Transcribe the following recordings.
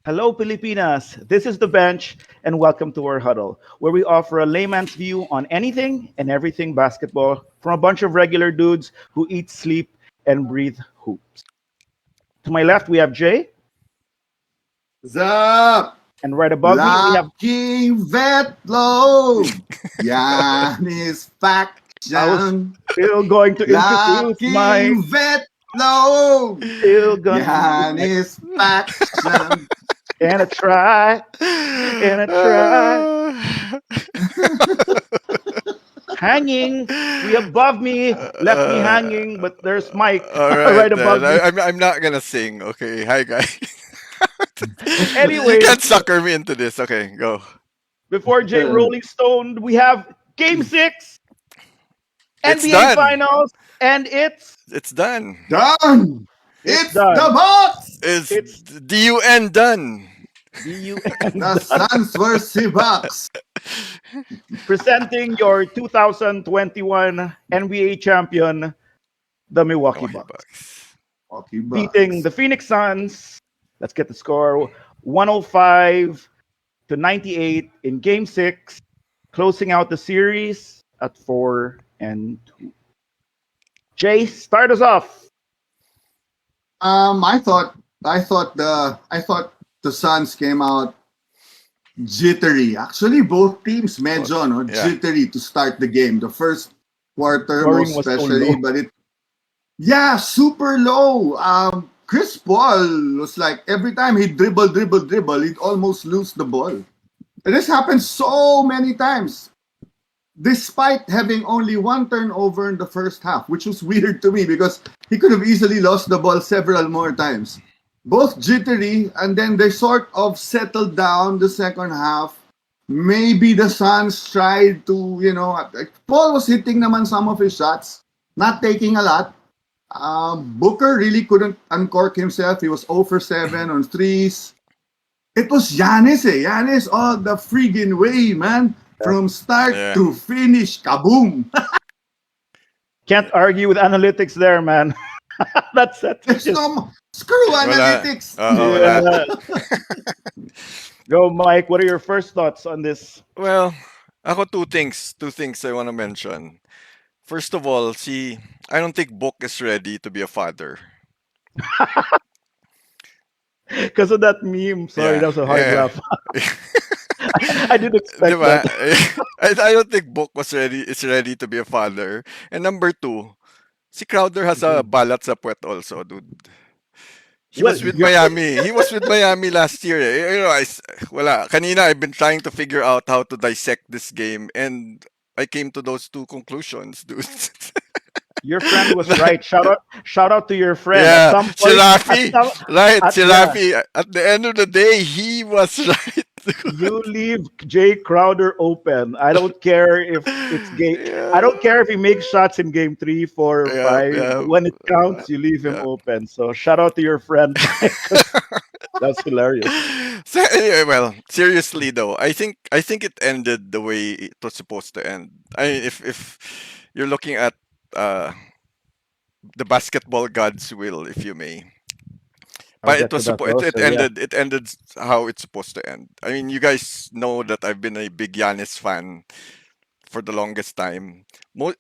Hello, Pilipinas. This is The Bench, and welcome to our huddle, where we offer a layman's view on anything and everything basketball from a bunch of regular dudes who eat, sleep, and breathe hoops. To my left, we have Jay, Zap! and right above me, we have. Locking Vetlow! Yanis I was Faction! still going to introduce my. Locking Vetlow! Still gonna introduce my. Yanis Faction! And a try, and a try. Uh, Hanging. We above me left me hanging, but there's Mike all right right above then. me. I'm not gonna sing. Okay, hi guys. You Anyways, can't sucker me into this. Okay, go. before Jay Rolling Stone, we have Game 6, It's NBA done. Finals, and it's It's done. Done! it's It's done. the box! It's It's DUN done. DUN The Suns versus Bucks! presenting your 2021 NBA champion, the Milwaukee Milwaukee Bucks, Bucks. Milwaukee beating the Bucks. Phoenix Suns. Let's get the score 105 to 98 in Game 6, closing out the series at 4-2. Jay, start us off. I thought the Suns came out jittery. Actually, both teams medyo Yeah. jittery to start the game. The first quarter Scoring most was so especially, low. but yeah, super low. Chris Paul was like every time he dribble, he'd almost lose the ball. And this happened so many times, despite having only one turnover in the first half, which was weird to me because he could have easily lost the ball several more times. Both jittery, and then they sort of settled down the second half. Maybe the Suns tried to, Paul was hitting naman some of his shots, not taking a lot. Booker really couldn't uncork himself. He was 0 for 7 on threes. It was Giannis, Giannis all the friggin' way, man. From start Yeah. to finish, kaboom. Can't argue with analytics there, man. That's it. There's no screw Wala. analytics. Wala. Yeah. Go, Mike. What are your first thoughts on this? Well, ako two things I want to mention. First of all, I don't think Book is ready to be a father. Because of that meme. Sorry, Yeah, that was a hard yeah. laugh. I didn't expect Diba? that. I don't think Book is ready to be a father. And number two, si Crowder has a balat sa puwet also, dude. He Well, was with you're, Miami. He was with Miami last year. Wala. Kanina, I've been trying to figure out how to dissect this game, and I came to those two conclusions, dude. your friend was right. Shout out to your friend. At Yeah, some si point, Rafi. Right, si yeah, Rafi. At the end of the day, he was right. you leave Jay Crowder open. I don't care if it's game. I don't Yeah. care if he makes shots in game 3, 4, or Yeah, 5. yeah. When it counts, you leave him Yeah. open. So shout out to your friend. 'Cause that's hilarious. So anyway, well, seriously though, I think it ended the way it was supposed to end. I mean, if you're looking at uh the basketball gods will, if you may. I'll But get to that it also. Yeah. ended how it's supposed to end. I mean, you guys know that I've been a big Giannis fan for the longest time.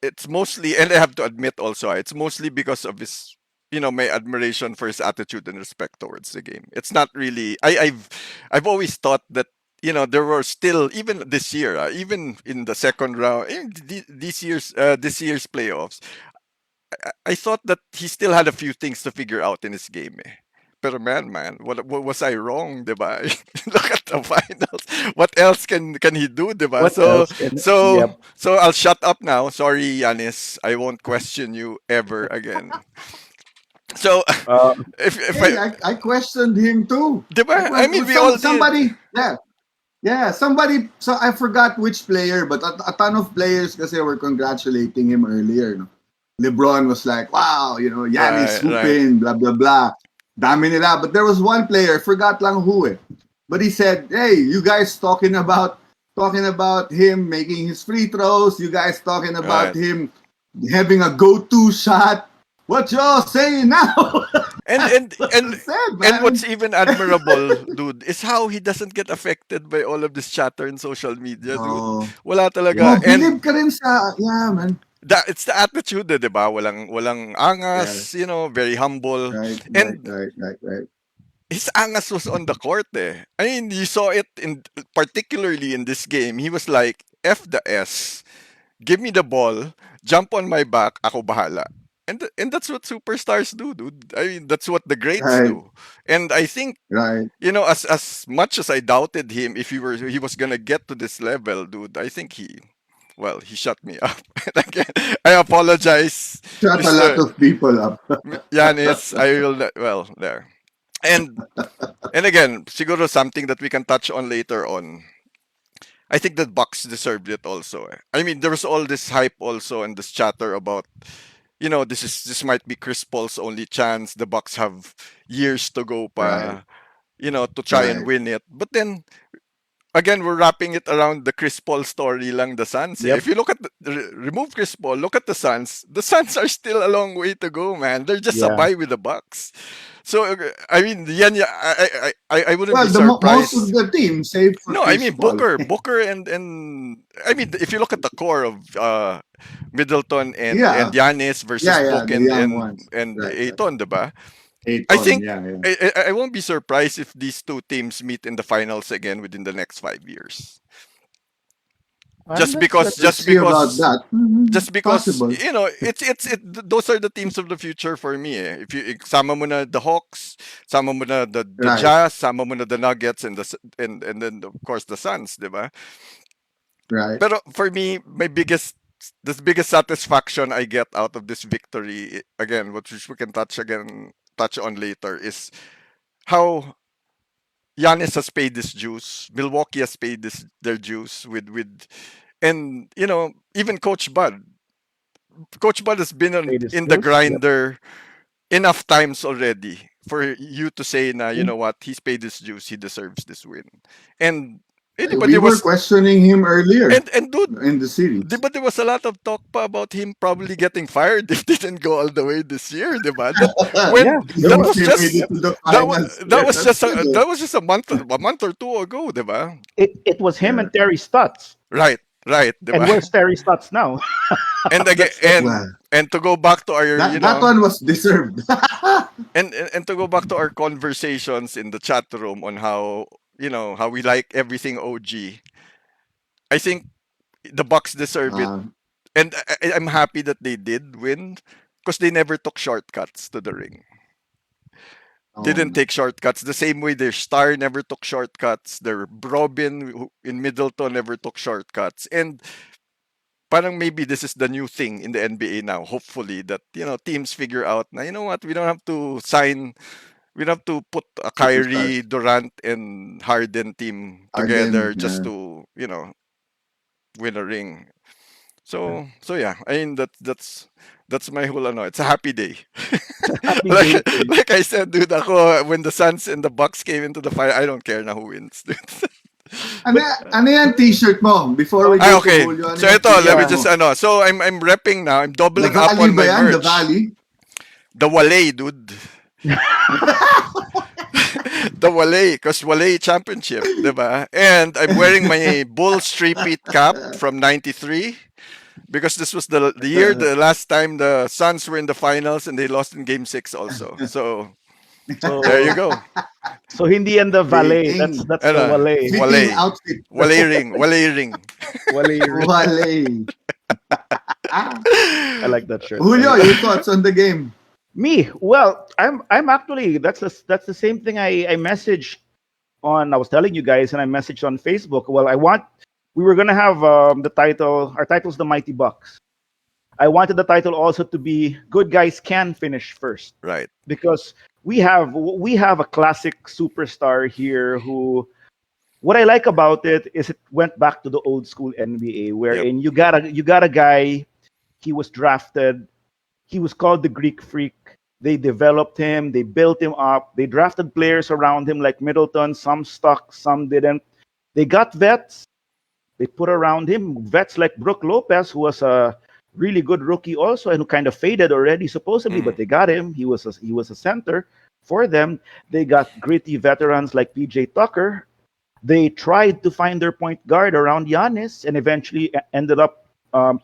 It's mostly, and I have to admit also, it's mostly because of his, my admiration for his attitude and respect towards the game. It's not really. I've always thought that there were still, even this year, even in the second round, this year's playoffs. I thought that he still had a few things to figure out in his game. Pero man, what was I wrong, diba? Look at the finals. What else can he do, diba? What else can? So Yep. so I'll shut up now. Sorry, Yanis. I won't question you ever again. So Uh, if Hey, I questioned him too. diba? I mean, we all did. Somebody, yeah, somebody. So I forgot which player, but a ton of players kasi were congratulating him earlier. No? LeBron was like, "Wow, Giannis Right. hooping, blah blah blah." Dami nila. But there was one player, forgot lang who eh. But he said, "Hey, you guys talking about him making his free throws. You guys talking about Right. him having a go-to shot. What y'all saying now?" And and That's and so sad, and man. what's even admirable, dude, is how he doesn't get affected by all of this chatter in social media, dude. Oh. Wala Yeah. talaga. And Believe ka rin sa, yeah, man. it's the attitude, 'di ba? Walang Yeah. angas, very humble. Right, right, And right, right, right. his angas was on the court eh. I mean, you saw it in particularly in this game. He was like, F the S. Give me the ball, jump on my back, ako bahala. And that's what superstars do, dude. I mean, that's what the greats Right, do. And I think, right. as much as I doubted him if he was gonna get to this level, dude, I think he shut me up. And again, I apologize, Shut a lot Mr. of people up. Yanis. I will there. And again, siguro something that we can touch on later on. I think that Bucks deserved it also. I mean, there was all this hype also and this chatter about, this might be Chris Paul's only chance. The Bucks have years to go Right, pa, to try and right. win it. But then again, we're wrapping it around the Chris Paul story lang, the Suns. Eh. If Yep. you look at remove Chris Paul, look at the Suns. The Suns are still a long way to go, man. They're just a Yeah. bye with the Bucks. So I mean, I wouldn't be Well, most of surprised. the team, save for No, I Chris mean Paul. Booker and I mean, if you look at the core of Middleton and Yeah, Giannis versus yeah, yeah. Book The young ones. and Right, right. Aiton, diba? I 8 on, think yeah, yeah. I won't be surprised if these two teams meet in the finals again within the next 5 years. And Just that's because, that's Let's just see about because, that. Mhm. just because, Possible. those are the teams of the future for me. Eh. If you sama mo na the Hawks, sama mo na the Right, Jazz, sama mo na the Nuggets and then of course the Suns, diba? right. Pero for me, the biggest satisfaction I get out of this victory, again, which we can touch on later, is how Giannis has paid this dues. Milwaukee has paid their dues and even Coach Bud. Coach Bud has been paid his in the dues. Yep. grinder enough times already for you to say na, you Mm. know what, he's paid his dues, he deserves this win. And We anybody were was questioning him earlier and dude, in the series. but there was a lot of talk pa about him probably getting fired if they didn't go all the way this year, diba? That Yeah, when there that Since was was. they made just it Yep. to the finals. That's good. that was just a month or two ago, It was him Yeah. and Terry Stotts. right, right, And diba? where's Terry Stotts now? And again, That's Well, to go back to our, that one was deserved. and to go back to our conversations in the chat room on how how we like everything OG. I think the Bucks deserve it, uh, and I'm happy that they did win because they never took shortcuts to the ring. oh Didn't no. take shortcuts the same way their star never took shortcuts. Their Robin in Middleton never took shortcuts, and parang maybe this is the new thing in the NBA now. Hopefully that teams figure out na, you know what, we don't have to put a Superstars. Kyrie, Durant, and Harden team Arden, together just yeah. to win a ring. So yeah, I mean that's my whole ano. It's a happy day. happy like day for you. like I said, dude, ako when the Suns and the Bucks came into the fight, I don't care na who wins, dude. Ano, But ano yan t-shirt mo? Before we Ah, go to okay. Julio, ano So yung ito, let me t-shirt yeah, just mo? So I'm repping now. I'm The doubling up Valley on ba my yan? The merch. Valley? The Wale, dude. The Wale, because Wale Championship, diba? And I'm wearing my Bulls three-peat cap from '93 because this was the last time the Suns were in the finals and they lost in Game 6 also. So there you so go. so hindi yan the valet. That's Fitting. that's the Ano, valet. Fitting Wale. outfit. Wale ring. Valet. Wale. Ah. I like that shirt. Julio, your thoughts on the game? Me, well, I'm actually that's the same thing I messaged on. I was telling you guys, and I messaged on Facebook. Well, we were gonna have the title. Our title's the Mighty Bucks. I wanted the title also to be Good Guys Can Finish First Right. because we have a classic superstar here who. What I like about it is it went back to the old school NBA, Yep. wherein you got a guy. He was drafted. He was called the Greek Freak. They developed him, they built him up, they drafted players around him like Middleton, some stuck, some didn't. They got vets, they put around him vets like Brooke Lopez, who was a really good rookie also, and who kind of faded already supposedly, but Mm. they got him. He was a center for them. They got gritty veterans like PJ Tucker. They tried to find their point guard around Giannis, and eventually ended up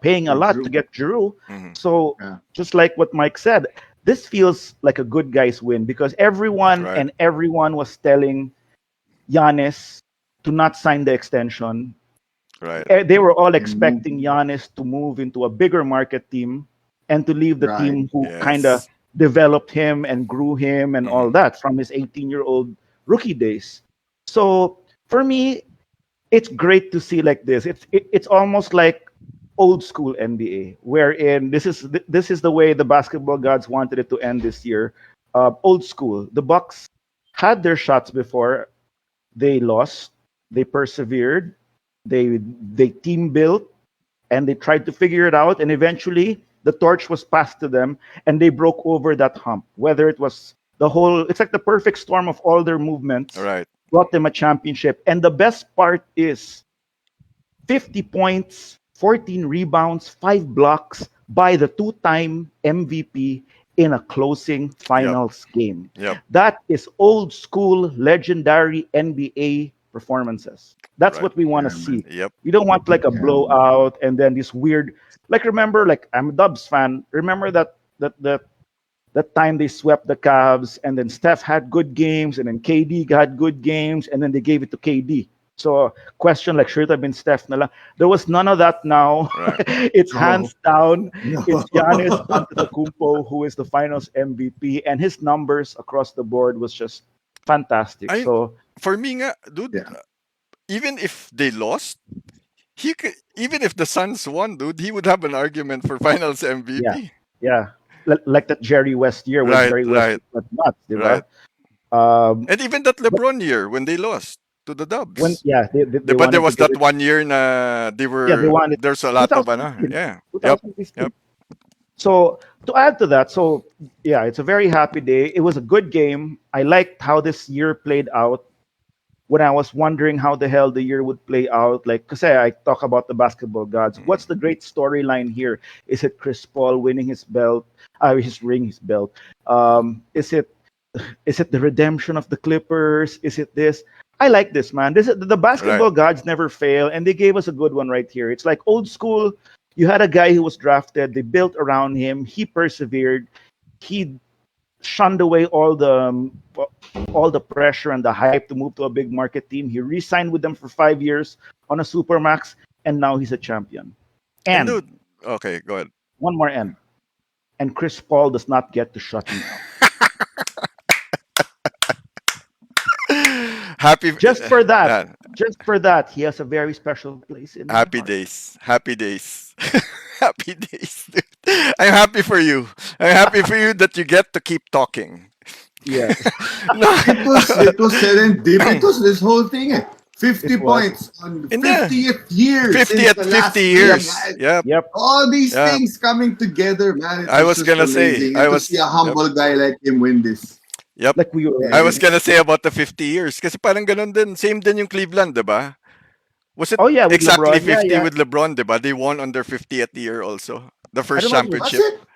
paying a With lot to Drew. get Drew. Mhm. So Yeah. just like what Mike said, this feels like a good guys win because Right. everyone was telling Giannis to not sign the extension. Right. They were all And move. expecting Giannis to move into a bigger market team and to leave the Right. team who kind of Yes. developed him and grew him and all Mhm. that from his 18-year-old rookie days. So for me, it's great to see like this. It's almost like old school NBA, wherein this is the way the basketball gods wanted it to end this year. Old school. The Bucks had their shots before. They lost. They persevered. They team built and they tried to figure it out. And eventually, the torch was passed to them, and they broke over that hump. Whether it was it's like the perfect storm of all their movements Right. brought them a championship. And the best part is 50 points, 14 rebounds, 5 blocks by the two-time MVP in a closing Yep. finals game. Yep. That is old school, legendary NBA performances. That's Right. what we want to Yeah, man. see. Yep. We don't want like a Yeah, man. blowout and then this weird, like, remember, like, I'm a Dubs fan. Remember that time they swept the Cavs, and then Steph had good games, and then KD had good games, and then they gave it to KD. So question like, should it have been Steph na lang? There was none of that now. Right. It's No. hands down. No. It's Giannis Antetokounmpo who is the Finals MVP, and his numbers across the board was just fantastic. I So For me nga, dude, Yeah. even if they lost, even if the Suns won, dude, he would have an argument for Finals yeah, MVP. yeah, like that Jerry West year where Right. Jerry West Right. was nuts, diba? Right. Um, And even that but LeBron year when they lost to the when Dubs. yeah, they But there wanted to was give that it. one year na Yeah, they wanted there's a lot of 2015. yeah. Yep. Yep. 2015. So to add to that, so yeah, it's a very happy day. It was a good game. I liked how this year played out. When I was wondering how the hell the year would play out, like, because I talk about the basketball gods. What's Mhm. the great storyline here? Is it Chris Paul winning his belt? His belt. Is it the redemption of the Clippers? Is it this? I like this, man. This is the Right. basketball gods never fail, and they gave us a good one right here. It's like old school. You had a guy who was drafted. They built around him. He persevered. He shunned away all the pressure and the hype to move to a big market team. He re-signed with them for 5 years on a supermax, and now he's a champion. And And dude, okay, go ahead. one more end. And Chris Paul does not get to shut him down. Happy Just for that, yeah, he has a very special place in my happy heart. days. Happy days. Happy days, dude. I'm happy for you. I'm happy for you that you get to keep talking. Yeah, No. It was serendipitous, this whole thing. 50 it was. points on the In the 50th year since 50th the 50 last game, years. man. Yep. Yep. All these Yeah. things coming together, man. It I was was just gonna say amazing. And to see a yep. humble guy like him win this. Yep. Like we were. I was And gonna say about the 50 years kasi parang ganun din. Same din yung Cleveland, 'di ba? Was it Oh yeah, with exactly LeBron. Yeah, 50 yeah. with LeBron, 'di ba? They won on their 50th year also. The I first don't know. that's championship. it.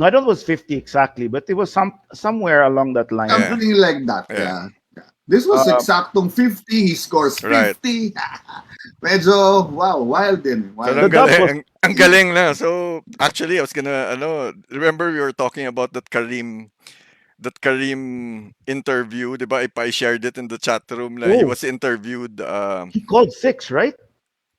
No, I don't know it was 50 exactly, but it was somewhere along that line. Yeah. Something like that. Yeah. Yeah. Yeah. This was Uh, eksaktong 50. He scores Right. 50. Medyo, wow, wild din. So Wild the ang din. Dubs galing, was ang galing na. So actually I was gonna remember we were talking about that Kareem interview, 'di ba? I shared it in the chat room na he oh was interviewed he called six, right?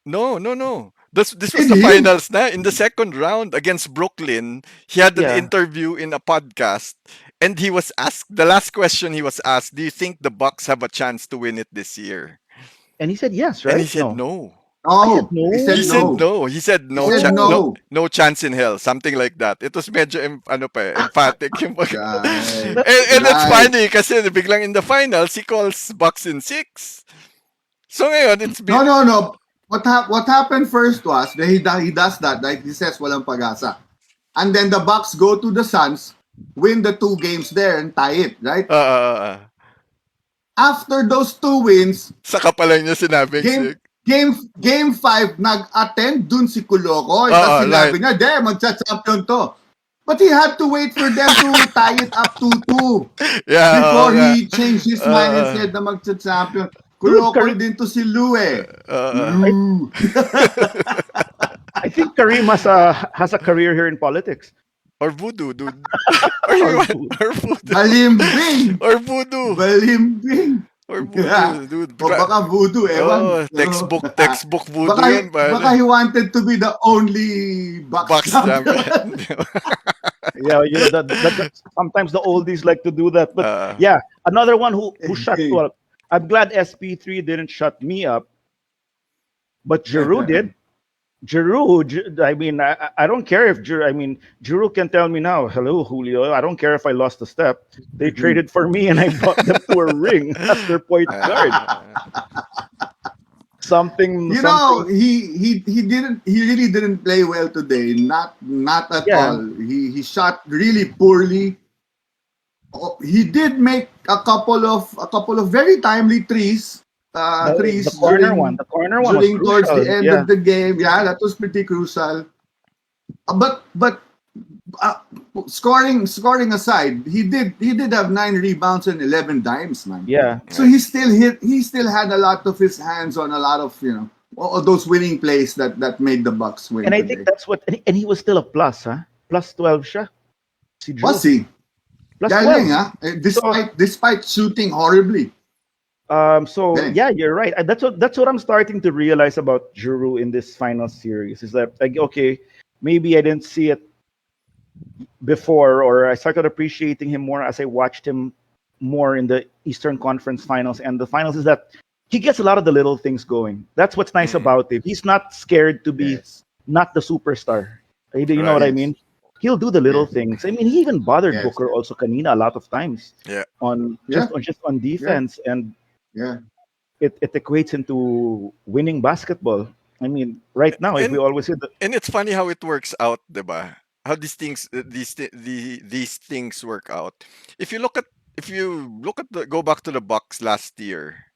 no, no, no. This was Did the he? finals na. In the second round against Brooklyn, he had an Yeah, interview in a podcast and he was asked the last question he was asked, "Do you think the Bucks have a chance to win it this year?" and he said yes, And he right? said No, no. he said No. He no. said He said no. no. He said He said no no. no chance in hell, something like that. It was medyo emphatic yung Right. and it's Right. funny kasi biglang in the finals he calls Bucks in 6. So ngayon it's No, been no, no. What happened first was that he does that, right? He says walang pag-asa. And then the Bucks go to the Suns, win the 2 games there and tie it, right? uh, After those 2 wins, saka pala niya sinabing game sick. Game 5, nag-attend dun si Kulokoy. Tapos Right. sinabi niya, magcha-champion to. But he had to wait for them to tie it up 2-2 Yeah, oo before nga. he changed his mind and Oo. said na magcha-champion. Dude, Kulokoy din to si Lou eh. Oo. I, Lou. I think Kareem has a career here in politics. Or voodoo, dude. Or Or what? food. Or voodoo. Balimbing. Or voodoo. Balimbing. Or Yeah. voodoo, dude. O baka voodoo, ewan. Oh, textbook voodoo baka, yun, pare. baka he wanted to be the only box Box champion. champion. Yeah, sometimes the oldies like to do that. But uh, yeah, another one who shut. Okay. Well, I'm glad SP3 didn't shut me up, but Giroud did. I mean, I don't care if Giroud can tell me now, hello, Julio. I don't care if I lost a step. They traded for me and I brought them to a ring as their point guard. You Something, know, he really didn't play well today. Not at yeah. all. He shot really poorly. Oh, he did make a couple of very timely threes. The Threes corner one was during towards the crucial. end Yeah, of the game. Yeah, that was pretty crucial. But uh, scoring aside, he did have 9 rebounds and 11 dimes, man. yeah. So he still had a lot of his hands on a lot of all those winning plays that made the Bucks win And I think today. that's what, and he was still a plus, huh? Plus 12 siya. Si Drew. Was he? Plus Galing, 12. ah. So, Despite shooting horribly. so Galing. yeah, you're right. That's what I'm starting to realize about Giroud in this final series is that, like, okay, maybe I didn't see it before, or I started appreciating him more as I watched him more in the Eastern Conference Finals and the finals. Is that he gets a lot of the little things going. That's what's nice mm, about him. He's not scared to be Yes. not the superstar. You know what right. I Yes. mean? He'll do the little Yes. things. I mean, he even bothered Yes. Booker also kanina a lot of times Yeah. on Yeah. just on Yeah. defense, and Yeah. it equates into winning basketball. I mean, right now, if we And always say that, and it's funny how it works out, diba? How these things these things work out. If you look at the go back to the Bucks last year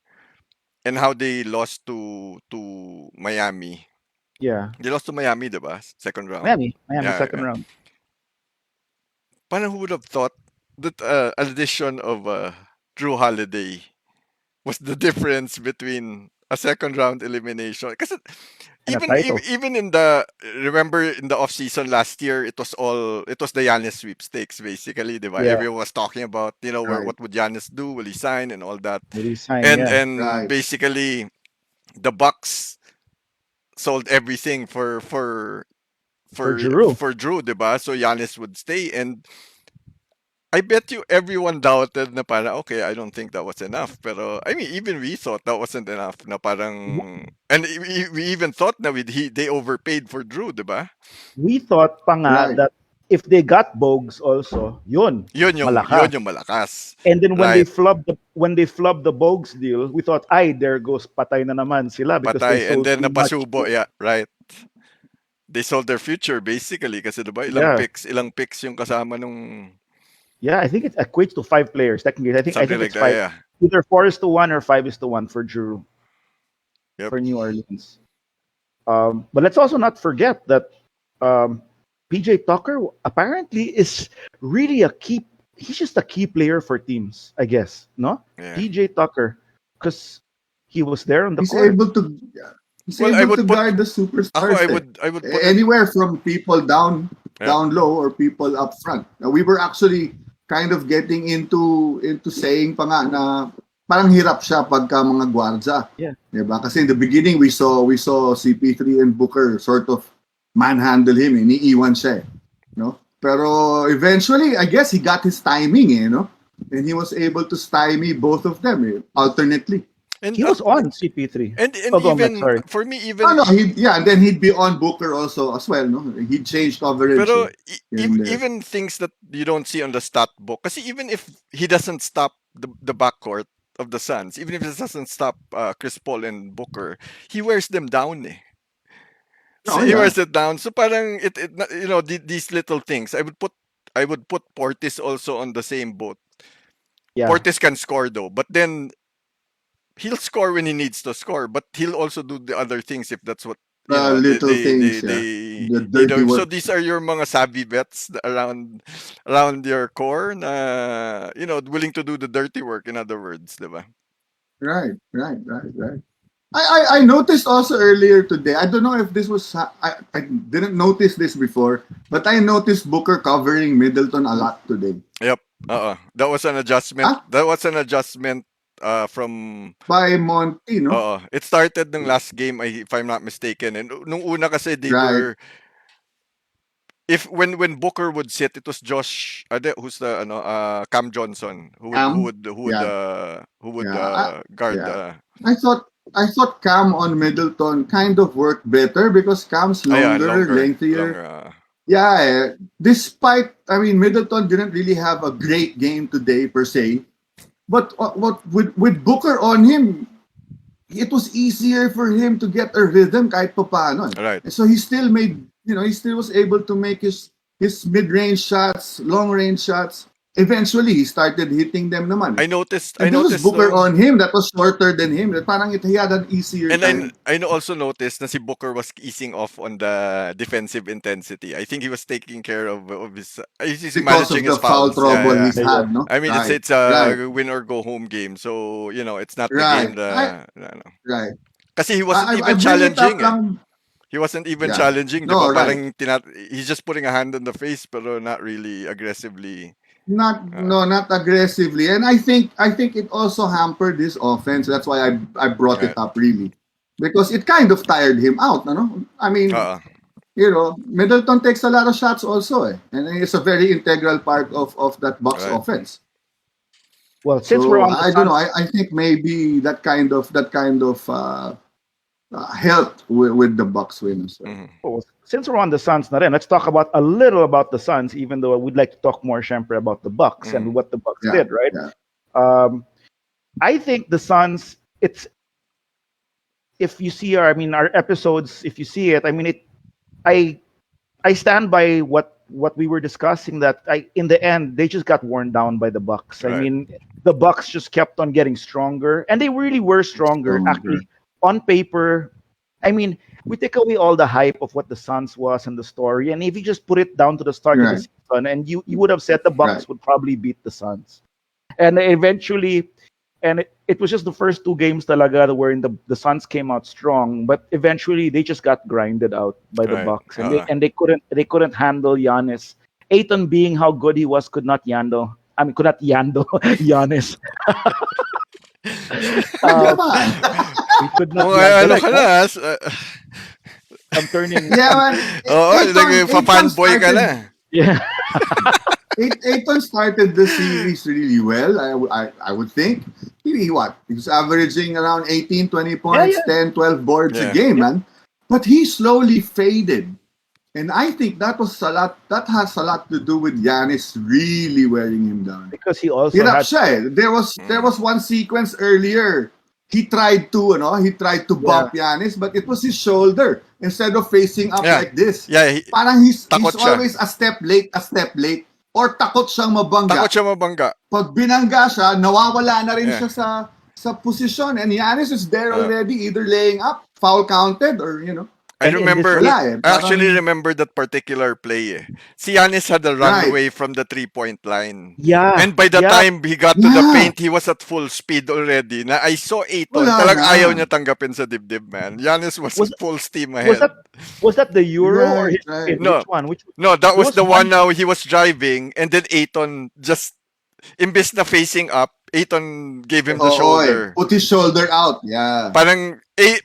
and how they lost to Miami. yeah, They lost to Miami, diba? Second round. Miami Yeah, second yeah. round. Paano who would have thought that addition of Drew Holiday was the difference between a second round elimination? Because And a even title. even in the remember in the off season last year, it was the Giannis sweepstakes basically, diba? Yeah, Everyone was talking about where Right. what would Giannis do? Will he sign and all that? will he sign? And Yeah, and Right. basically the Bucks sold everything for Giroud. for Drew, diba? So Giannis would stay, and I bet you everyone doubted na parang, okay, I don't think that was enough. Pero, I mean, even we thought that wasn't enough na parang, and we even thought na they overpaid for Drew, di ba? We thought pa nga Right. that if they got Bogues also, yun, Yun malakas. yung malakas. And then when they Right. flubbed the Bogues deal, we thought, ay, there goes patay na naman sila because they Patay. And sold then too much. napasubo, yeah, right. They sold their future basically kasi di ba Yeah, ilang picks yung kasama nung yeah. I think it equates to 5 players technically. I think something it's like that, five. yeah. Either 4-1 or 5-1 for Drew Yep. for New Orleans. But let's also not forget that PJ Tucker apparently is really a key. He's just a key player for teams, I guess. No, Yeah. PJ Tucker, because he was there on the He's court. able to he's Well, I able to would put guard the ako superstars. I would put it Anywhere from people yeah. down low or people up front. Now, we were actually kind of getting into saying pa nga na parang hirap siya pagka mga gwardya. Yeah. Diba? Kasi in the beginning we saw CP3 and Booker sort of manhandle him, iniiwan siya, no? Pero eventually, I guess he got his timing, no? And he was able to stymie both of them, alternately. And He was on CP3. and Oh, go, Max, even sorry. for me No, even and then he'd be on Booker also as well, no? He'd change coverage. Pero Here and there. even things that you don't see on the stat book, kasi even if he doesn't stop the backcourt of the Suns, even if he doesn't stop Chris Paul and Booker, he wears them down. Eh. So Oh, he yeah. wears it down. So parang these little things. I would put Portis also on the same boat. Yeah. Portis can score though, but then he'll score when he needs to score, but he'll also do the other things if that's what they Little things, yeah. they The need dirty him. So work. these are your mga savvy bets around your core na willing to do the dirty work, in other words, diba? Right. I noticed also earlier today. I don't know if this was. I didn't notice this before, but I noticed Booker covering Middleton a lot today. Yep. That was an adjustment. Ah, That was an adjustment from by Monty, no? it started ng last game, if I'm not mistaken. And nung una kasi they Right. were, if when Booker would sit, it was Josh, who's the Cam Johnson, who Yeah. would Yeah. guard Yeah. the I thought Cam on Middleton kind of worked better because Cam's longer, lengthier. longer. Yeah, despite, I mean, Middleton didn't really have a great game today per se, but what with Booker on him, it was easier for him to get a rhythm kahit paano. Right. And so he still made, he still was able to make his mid-range shots, long-range shots. Eventually, he started hitting them naman. I noticed Booker on him that was shorter than him. Parang he had an easier and time. I also noticed na si Booker was easing off on the defensive intensity. I think he was taking care of his he's Because managing of his the foul fouls. trouble Yeah. he's had, no? I mean, Right. it's a Right. win or go home game. So, it's not the Right. game that Right. kasi he wasn't I even bring it challenging. up lang. He wasn't even Yeah. challenging, di No, ba? right. Parang he's just putting a hand on the face pero not really aggressively. Not aggressively, and I think it also hampered his offense. That's why I brought it up really, because it kind of tired him out. No, I mean, Middleton takes a lot of shots also, and it's a very integral part of that Bucks offense. Well, since we're on the I don't know. I think maybe that kind of helped with the Bucks win as well. Well, since we're on the Suns na rin, let's talk about a little about the Suns, even though we'd like to talk more, syempre, about the Bucks and what the Bucks did, right? Yeah. I think the Suns, if you see our episodes, if you see it, I stand by what we were discussing, that in the end they just got worn down by the Bucks. Right. I mean, the Bucks just kept on getting stronger, and they really were stronger. Actually, on paper, I mean, we take away all the hype of what the Suns was and the story, and if you just put it down to the start of the season, and you would have said the Bucks would probably beat the Suns, and eventually, and it was just the first two games talaga wherein the Suns came out strong, but eventually they just got grinded out by the Bucks, and they couldn't handle Giannis. Ayton, being how good he was, could not handle Giannis. He could not. I'm turning. Yeah, man. Fanboy ka na. Yeah. Ayton started the series really well, I would think. He was averaging around 18, 20 points, 10, 12 boards a game, man. But he slowly faded. And I think that has a lot to do with Giannis really wearing him down. Because he also there was one sequence earlier. He tried to bump Giannis, but it was his shoulder instead of facing up like this. Yeah, parang he's always a step late, or takot siyang mabangga. Pag binangga siya, nawawala na rin siya sa posisyon, and Giannis is there already, either laying up, foul counted, or I actually remember that particular play. Si Giannis had a runway from the 3-point line. Yeah. And by the time he got to the paint, he was at full speed already. Na I saw Ayton, talagang ayaw niya tanggapin sa dibdib, man. Giannis was full steam ahead. Was that the Euro or his No. Which one? No, that was the one now he was driving, and then Ayton just, imbes na facing up, Ayton gave him the shoulder. Put his shoulder out. Yeah. Parang it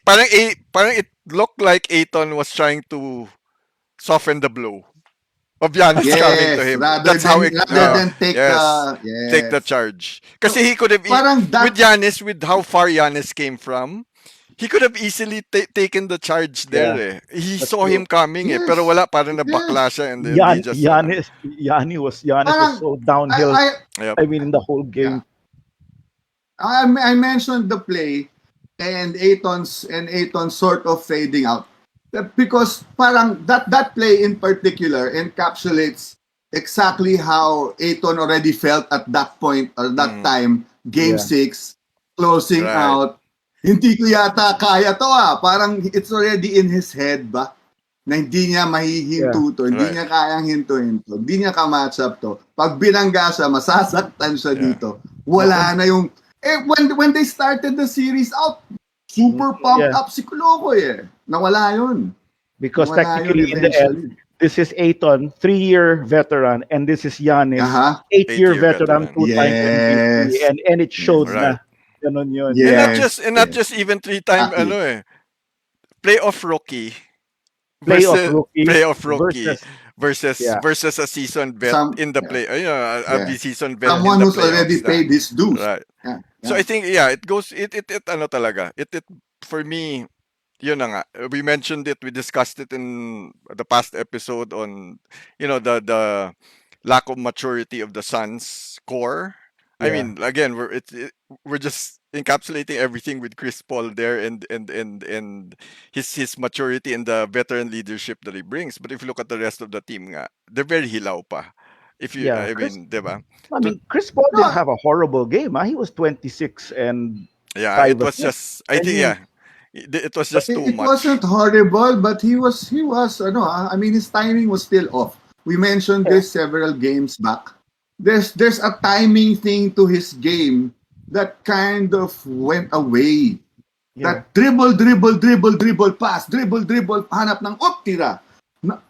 looked like Ayton was trying to soften the blow of Giannis coming to him. Rather than take the charge. Kasi he could have with Giannis, with how far Giannis came from, he could have easily taken the charge there. He saw him coming pero wala, parang nabakla siya, and then he just Giannis was so downhill. I mean, in the whole game. I mentioned the play and Ayton's sort of fading out, because parang that play in particular encapsulates exactly how Ayton already felt at that point or that time, game 6, closing out, Hindi ko yata kaya to Parang it's already in his head ba? Na hindi niya Yeah. mahihinto to. Hindi Right. niya kayang hintuin to. Hindi niya ka-match up to. Pag binangga siya, masasaktan siya Yeah. dito. Wala na yung... when they started the series out, super pumped Yeah. up si Kuloko Nawala yun. Because Nawala yun technically, in the end, eventually. this is Aiton, 3-year veteran, and this is Giannis, Aha. 8-year 8-year veteran, veteran. two-time MVP, Yes. and it showed Right. na. Ganun yun. And not Yes. just and not Yes. just even 3-time Exactly. playoff rookie Playoff versus rookie playoff rookie versus yeah. versus a seasoned vet in the play. A seasoned vet in Someone the who's already playoffs. paid his dues. Right. Yeah. So I think it goes it ano talaga. It for me yun na nga. We mentioned it, we discussed it in the past episode on the lack of maturity of the Suns core. I Yeah. mean, again, we're just encapsulating everything with Chris Paul there and his maturity and the veteran leadership that he brings. But if you look at the rest of the team, nga, they're very hilaw pa. If you, Yeah. I mean, diba? Chris Paul didn't No, have a horrible game. He was 26 and Yeah, 5 it was assists. just. I And think he, it was but just too it much. wasn't horrible, but he was I mean his timing was still off. We mentioned Yeah. this several games back. There's a timing thing to his game that kind of went away. yeah. That dribble, pass, dribble, hanap ng tira.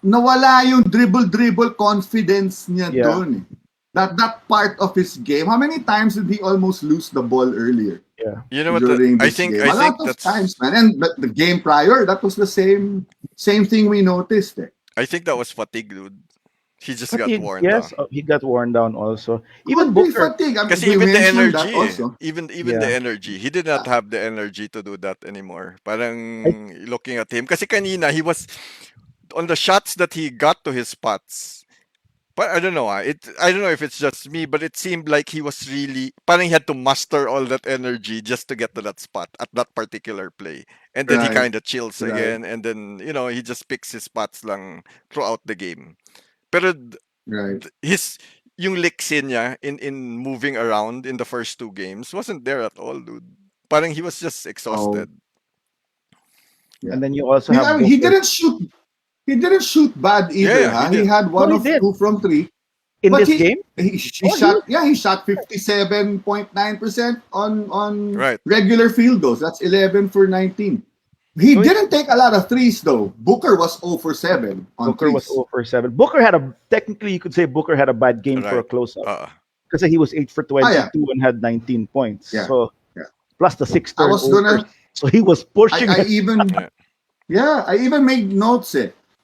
Nawala yung dribble confidence niya Yeah. doon. That part of his game. How many times did he almost lose the ball earlier? Yeah. You know what? During I this think game. I A think lot of that's. times, man. And the game prior, that was the same thing we noticed. I think that was fatigue, dude. He just got Fatigue, worn down. yes. He got worn down also. Even Could be Booker. fatigue. I mean, Kasi we even the mentioned that energy, also. even the Yeah. energy, he did not have the energy to do that anymore. Parang I, looking at him, kasi kanina he was on the shots that he got to his spots. But I don't know, I don't know if it's just me, but it seemed like he was really parang he had to muster all that energy just to get to that spot at that particular play. And then he Right, kind of chills right, again and then he just picks his spots lang throughout the game. Pero right. his yung liksin niya in moving around in the first two games wasn't there at all, dude. Parang he was just Oh, exhausted. yeah. and then you also have I mean, he Booker. didn't shoot. He didn't shoot bad either, Yeah, he He did. had No, one he of did. 2 from 3. In But this game? he Oh, shot 57.9% on Right. regular field goals. That's 11 for 19. He So didn't take a lot of threes though. Booker was 0 for 7 on Booker was threes. 0 for 7. Booker had technically you could say Booker had a bad game for a Right. close-up. Uh, Because he was 8 for 22 Yeah. and had 19 points. Yeah. So Yeah. plus the 6 I was turnovers. gonna So he was pushing I it. even Yeah. I even made notes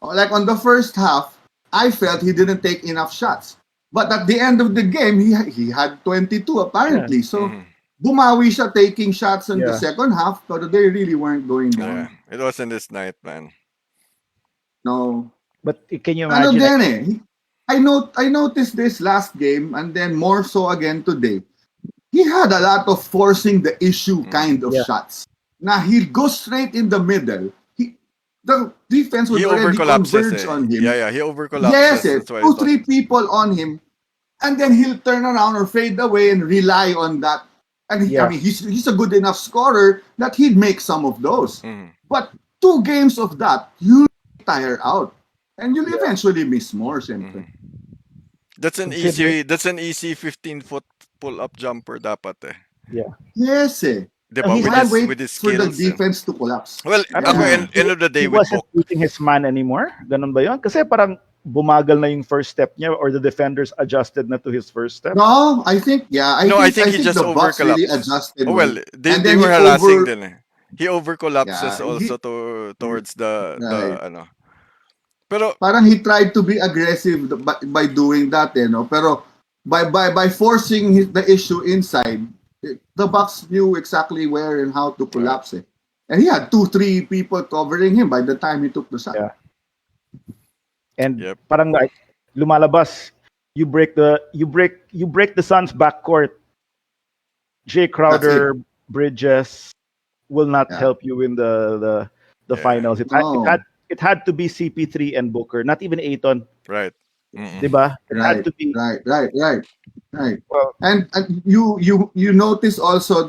Like on the first half, I felt he didn't take enough shots. But at the end of the game, he had 22 apparently. So mhm. bumawi siya taking shots in the Yeah. second half, but they really weren't going Yeah. down. It wasn't this night, man. No. But can you Ano imagine? din I noticed this last game and then more so again today. He had a lot of forcing the issue kind of Yeah. shots. Now he'll go straight in the middle. The defense would He already overcollapses. converge on him. Yeah, he overcollapses. Yes, That's why I 2, thought. 3 people on him, and then he'll turn around or fade away and rely on that. And Yeah. I mean, he's a good enough scorer that he'd make some of those. Mhm. But 2 games of that, you tire out, and you'll eventually miss more. Siyempre. That's an easy 15-foot pull-up jumper dapat eh. Yeah. Yes, Diba? he's Why not wait with his for the skills. defense to collapse? Well, I ako don't know. end of the He day with wasn't Book. beating his man anymore. Ganun ba yun? Kasi parang bumagal na yung first step niya or the defenders adjusted na to his first step. No, I think I think he just the Bucks really overcollapsed. adjusted. Oh well, they and they then were he harassing din eh. He overcollapses Yeah, also towards the Right. ano. Pero Parang he tried to be aggressive by doing that, Pero by forcing the issue inside, the Bucks knew exactly where and how to collapse it. And he had 2, 3 people covering him by the time he took the shot. Yeah. And Yep. parang like lumalabas, you break the Suns backcourt. Jay Crowder, Bridges will not Yeah. help you win the Yeah. finals. No. It had to be CP3 and Booker, not even Aiton, right. Mm-mm. diba? It had Right, to be. right. Well, And you notice also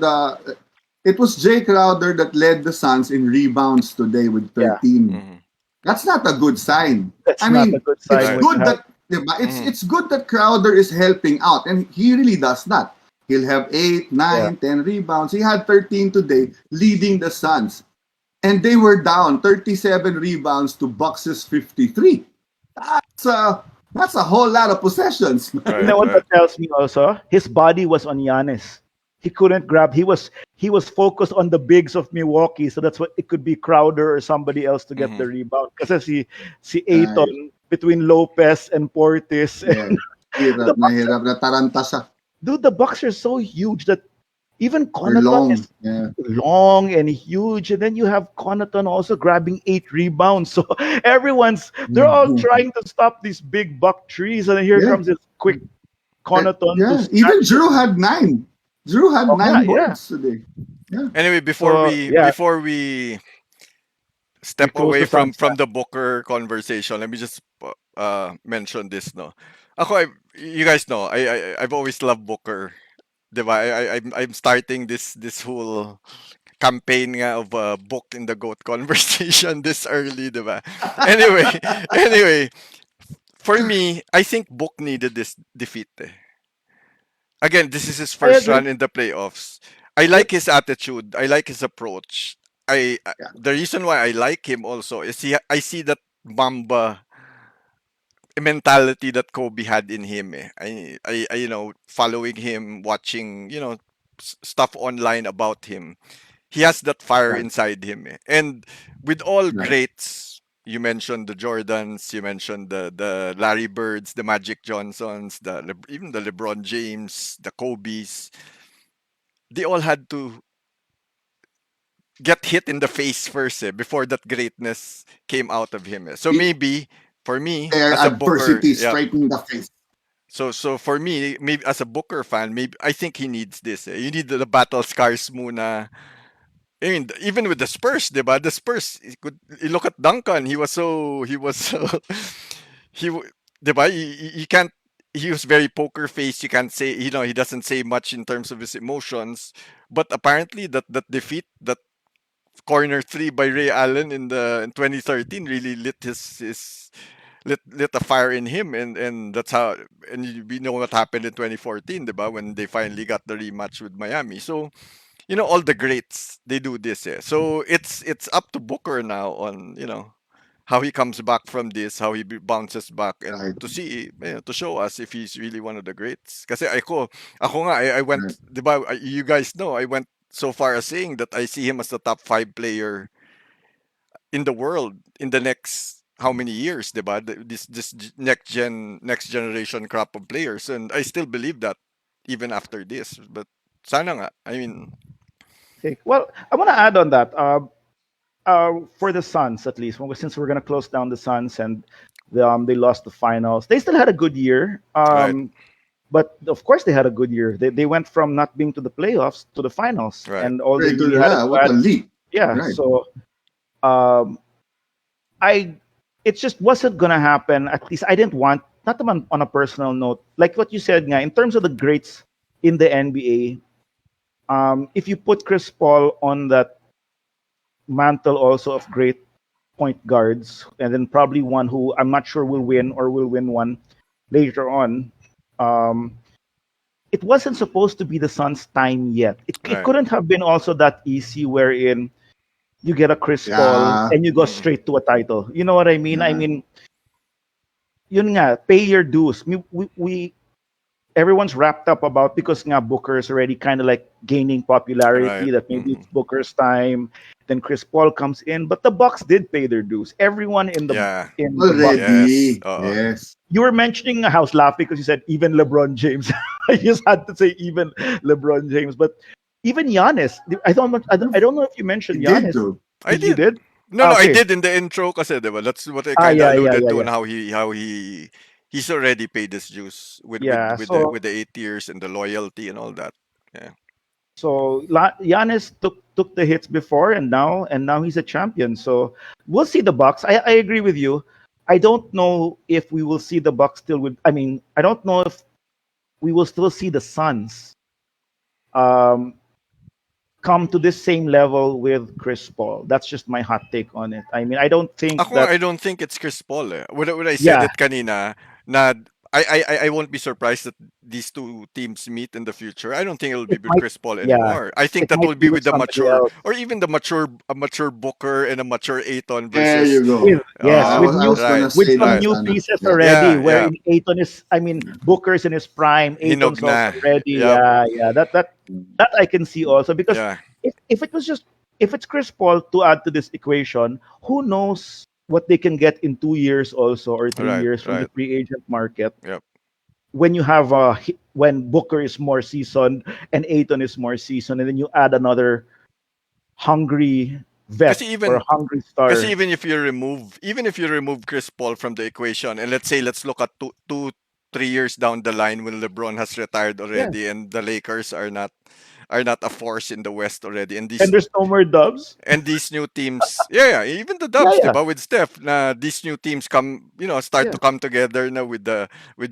It was Jay Crowder that led the Suns in rebounds today with Yeah, 13. Hmm. That's not a good sign. that's I not a mean, good it's sign Right. when you good have. that diba, Hmm. it's good that Crowder is helping out, and he really does that. He'll have 8, Yeah, 9, 10 rebounds. He had 13 today, leading the Suns, and they were down 37 rebounds to Bucks' 53. That's a that's a whole lot of possessions, you Right. know man. what Right. that tells me also? His body was on Giannis. He couldn't grab. He was focused on the bigs of Milwaukee, so that's what it could be Crowder or somebody else to get Hmm. the rebound. Because si Right. Aiton between Lopez and Portis, Yeah. the Bucks, Hirap na taranta siya. dude, the Bucks are so huge that even They're Connaughton long. is Yeah. long and huge, and then you have Connaughton also grabbing 8 rebounds. So they're all trying to stop these big buck trees, and here Yeah. comes this quick Connaughton to Yeah. Even snatch it. Drew had 9. Drew had Oh yeah, 9 yeah. boards today. Yeah. Anyway, So yeah, before we we step close away the Suns. from the Booker conversation, let me just mention this. No, you guys know I've always loved Booker. Diba? I'm starting this whole campaign nga of book in the goat conversation this early, diba? Anyway, anyway, for me, I think Book needed this defeat. Eh. Again, this is his I first agree. run in the playoffs. I like Yep. his attitude. I like his approach. Yeah. The reason why I like him also is I see that Mamba mentality that Kobe had in him. Eh. Following him, watching stuff online about him. He has that fire Right. inside him. Eh. And with all Right. greats, you mentioned the Jordans, you mentioned the Larry Birds, the Magic Johnsons, even the LeBron James, the Kobe's. They all had to get hit in the face first before that greatness came out of him. So maybe for me Their as a Booker, adversity yeah. straight in the face. So for me, maybe as a Booker fan, maybe I think he needs this. Eh. You need the battle scars muna. I mean, even with the Spurs, diba? The Spurs, you look at Duncan. He was so, he, w- diba? You can't. He was very poker faced. You can't say, he doesn't say much in terms of his emotions. But apparently, that defeat, that corner three by Ray Allen in 2013 really lit a fire in him, and that's how. And we know what happened in 2014, diba? When they finally got the rematch with Miami. So all the greats they do this. So it's up to Booker now on how he comes back from this, how he bounces back, and Right. to see to show us if he's really one of the greats. Kasi ako nga I went, Right. 'di ba? You guys know I went so far as saying that I see him as the top 5 player in the world in the next how many years, 'di ba? Next generation crop of players, and I still believe that even after this. But sana nga, I mean, Okay. Well, I want to add on that. For the Suns, at least, since we're going to close down the Suns and they lost the finals, they still had a good year. right, But of course, they had a good year. They went from not being to the playoffs to the finals, right. and all they Right. really had to What a add, leap. yeah. Right. So um, I, it just wasn't gonna happen. At least I didn't want, not on a personal note, like what you said, nga, in terms of the greats in the NBA. If you put Chris Paul on that mantle also of great point guards, and then probably one who I'm not sure will win or will win one later on. Um, it wasn't supposed to be the Suns' time yet. It Right. couldn't have been also that easy wherein you get a Chris Paul Yeah. and you go Mm. straight to a title. You know what I mean? I Yeah. mean, yun nga, pay your dues. We everyone's wrapped up about because nga Booker is already kind of like gaining Right. popularity that maybe Hmm. it's Booker's time. Then Chris Paul comes in, but the Bucks did pay their dues. Everyone Yeah. in the Bucks. Yes. Already. Yes. You were mentioning a house laughing because you said even LeBron James. I just had to say even LeBron James, but even Giannis. I don't know if you He mentioned did Giannis. though. I You did. did? No, Ah, no, I okay. did in the intro kasi, diba? That's what I Ah, kind of yeah, yeah, alluded yeah, to, yeah. and he's already paid his dues Yeah. with the 8 years and the loyalty and all that. Yeah. Giannis took the hits before, and now he's a champion. So we'll see the Bucks. I agree with you. I don't know if we will see the Bucks still with. I mean, I don't know if we will still see the Suns. Um, come to this same level with Chris Paul. That's just my hot take on it. I mean, I don't think Ako, that. I don't think it's Chris Paul eh. When I said Yeah, it kanina, na I won't be surprised that these two teams meet in the future. I don't think it'll be it with might. Chris Paul Yeah, anymore. I think it that might will be be with with the somebody mature, else. or even a mature Booker and a mature Aiton There versus you go. With yes, with I new was gonna right, with say some that, right. new Sana. pieces Yeah. already. Yeah, yeah. Wherein Aiton is, I mean, Booker's in his prime. Hinog Aiton's also na. ready. Yep. Yeah, yeah. That I can see also because Yeah. if it was just if it's Chris Paul to add to this equation, who knows what they can get in 2 years also or three Right, years from the right. free agent market Yep. when you have when Booker is more seasoned and Aiton is more seasoned, and then you add another hungry Kasi vet or a even hungry Kasi star. even if you remove Chris Paul from the equation, and let's look at 3 years down the line when LeBron has retired Yeah, already and the Lakers are not a force in the West already, and and there's no more Dubs. these new teams, yeah, even the Yeah, Dubs, yeah, diba, with Steph, na these new teams start yeah, to come together na with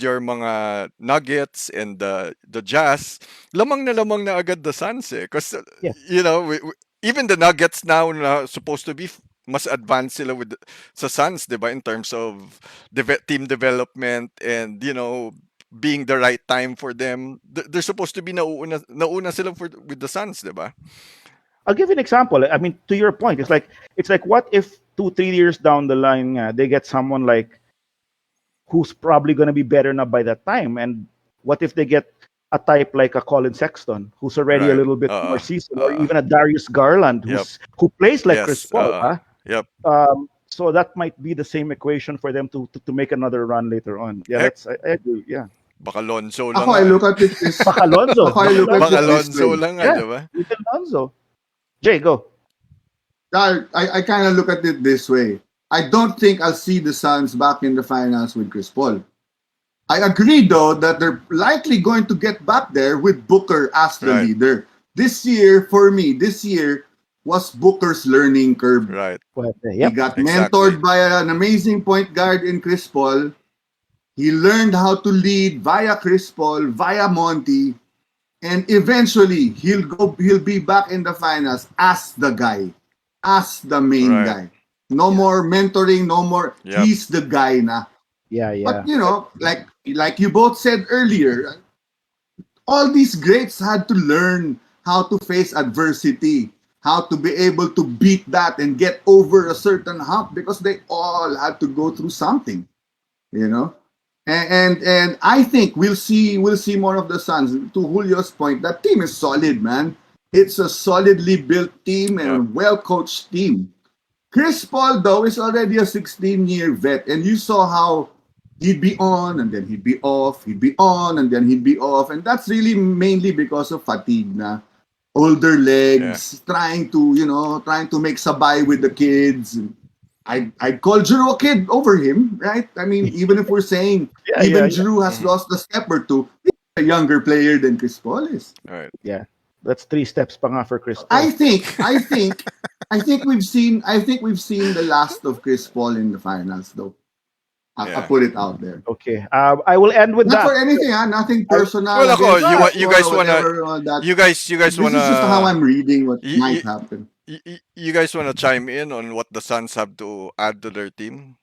your mga Nuggets and the Jazz. Lamang na agad the Suns eh, because yeah. even the Nuggets now na supposed to be mas advanced sila sa Suns, diba, in terms of team development and being the right time for them. They're supposed to be nauna sila with the Suns, diba? I'll give you an example. I mean, to your point, it's like what if 2 3 years down the line they get someone like who's probably going to be better now by that time, and what if they get a type like a Colin Sexton who's already a Right. little bit more seasoned, or even a Darius Garland Yep. who plays like Chris Yes. Paul, huh? Yep. So that might be the same equation for them to make another run later on. Yeah, Heck, I agrue. Yeah, baka Lonzo Ako, lang I ah. look at it this. baka Lonzo, Ako, I baka look at Baka it Lonzo. this Lonzo way. lang ah, Yeah, di ba? even Lonzo. Jay, go. I kind of look at it this way. I don't think I'll see the Suns back in the finals with Chris Paul. I agree, though, that they're likely going to get back there with Booker as the Right. leader. This year was Booker's learning curve. Right. He Yep. got Exactly. mentored by an amazing point guard in Chris Paul. He learned how to lead via Chris Paul, via Monty, and eventually he'll be back in the finals as the guy, as the main Right. guy. No more mentoring, no more. Yep. He's the guy na. Yeah, But yeah. like you both said earlier, all these greats had to learn how to face adversity, how to be able to beat that and get over a certain hump because they all had to go through something, you know. And I think we'll see more of the Suns. To Julio's point, that team is solid, man. It's a solidly built team and Yep. a well coached team. Chris Paul, though, is already a 16-year vet, and you saw how he'd be on and then he'd be off, he'd be on and then he'd be off, and that's really mainly because of fatigue na. Older Yeah. legs, trying to make sabay with the kids. I'd call Drew a kid over him, right? I mean, even if we're saying Yeah, yeah, even yeah. Drew has Mhm. lost a step or two, he's a younger player than Chris Paul is. Right. Yeah. That's 3 steps pa nga for Chris I Paul. think I think I think we've seen the last of Chris Paul in the finals though. I'll Yeah. put it out there. Okay. I will end with Not for that. anything, nothing I, personal Well, ako, against you Chris want you Paul guys or wanna whatever. All that. you guys This is just how wanna I'm reading what you, might you, happen. you guys wanna chime in on what the Suns have to add to their team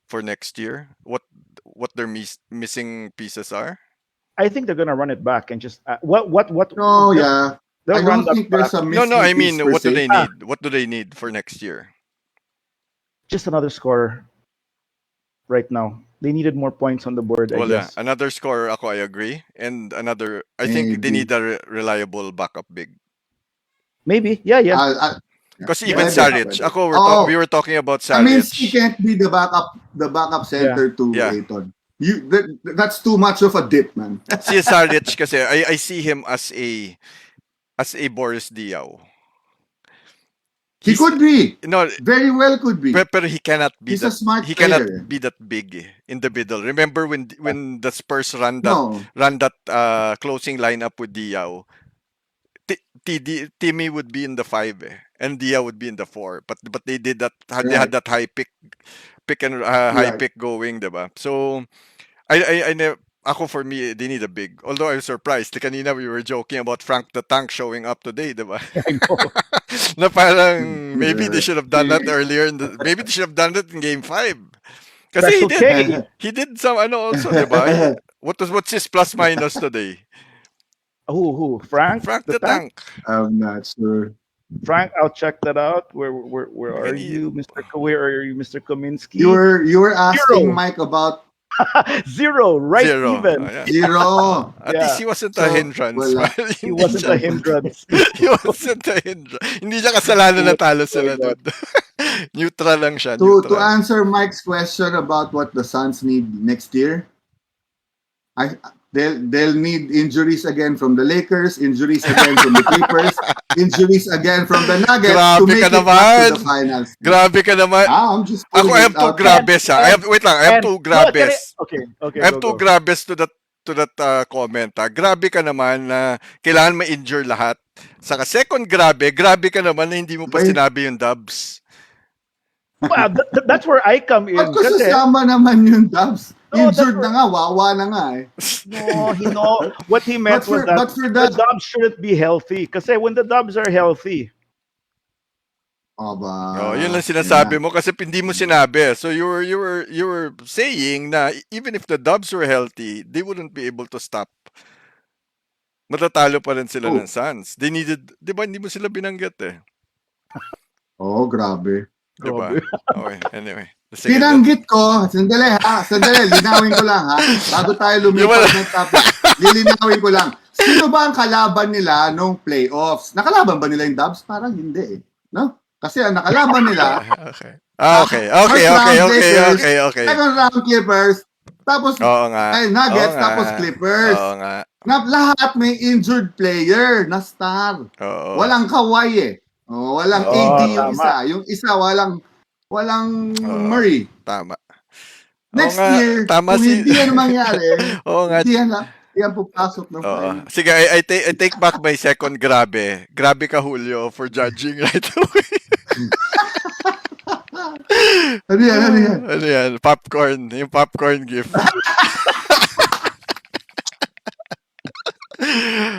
for next year? What their missing pieces are? I think they're gonna run it back and just what Oh yeah, they'll I run don't that think back. there's a No, no. missing I piece mean, per what do se. they Ah, need? What do they need for next year? just another scorer right now. They needed more points on the board, I Well, yeah, guess. another scorer. Ako, I agree, and another. I think they need Maybe. a reliable backup big. Maybe. Yeah, yeah, I, yeah, Because yeah. even pwede, Saric, pwede. ako we Oh, were talking about Kaminsky Saric. can't be the backup Yeah. center to Yeah, Aiton. That's too much of a dip, man. si Saric kasi I see him as a Boris Diaw. He He's could be. no, Very well could be. pero he cannot be He's a that. smart He cannot player. be that big in the middle. Remember when the Spurs No. ran that closing lineup with Diaw? Timmy would be in the five and Dia would be in the four. But they did that. They had Right. that high pick and high Right. pick going, diba? So I ako for me, they need a big. Although I was surprised. Like, kanina we were joking about Frank the Tank showing up today, diba? I know. Na parang maybe they Yeah. should have done that earlier. Maybe they should have done it in Game 5. Kasi he Special did. K. He did some also, diba? What's his plus minus today? Who? Frank Frank the the Tank? Tank. I'm not sure. Frank, I'll check that out. Where are Kani- you, Mr. Where are you, Mr. Kominsky? You were asking Zero. Mike about Zero, right? Zero. Even. Yeah. zero. At Yeah. least he wasn't a So, hindrance. wala. He Hindi wasn't a siya- hindrance. He wasn't a hindrance. Hindi niya kasalanan na talo sila, Oh my dude. Neutral lang siya, To neutral. answer Mike's question about what the Suns need next year, they'll need injuries again from the Lakers, injuries again from the Clippers, injuries again from the Nuggets Grabe to make ka it back naman. to the finals. Grabe ka naman. I'm just Ako, putting I it have two out there. grabes, ha. Wait lang, I have two grabes. Okay, I have go, two go. grabes to that comment, ha. Grabe ka naman na kailangan ma-injure lahat. Saka second grabe ka naman na hindi mo pa Wait. sinabi yung Dubs. Well, that's where I come in. Ba't ko Kasi, sasama naman yung Dubs? No, Injured that's na nga, wawa na nga eh. no, what he meant was that But for the that, Dubs shouldn't be healthy. Kasi when the Dubs are healthy, Oh, yun lang sinasabi mo kasi hindi mo sinabi. So you were saying na even if the Dubs were healthy, they wouldn't be able to stop. Matatalo pa rin sila ng Suns. They needed, 'di ba, hindi mo sila binanggit eh. Oh, grabe. 'Di ba? Grabe. Okay, anyway. Sige, Pinanggit ko, sandali, linawin ko lang ha. Bago tayo lumipat ng topic, lilinawin ko lang. Sino ba ang kalaban nila nung playoffs? Nakalaban ba nila yung Dubs? Parang hindi eh. No? Kasi ang nakalaban nila, Okay. Okay. second round Clippers, tapos Oo nga. Nuggets, Oo nga. tapos Clippers. Oo nga. Na lahat may injured player na star. Oo. Walang Kawhi eh. Walang Oo, AD yung tama. isa. Yung isa walang Murray. Tama. Next Oo nga, year, tama kung hindi yan mangyari, Oo nga. hindi yan pupasok ng Oo. final. Sige, I take back my second grabe. Grabe ka, Julio, for judging right away. Ano yan? Ano yan? Popcorn. Yung popcorn gift.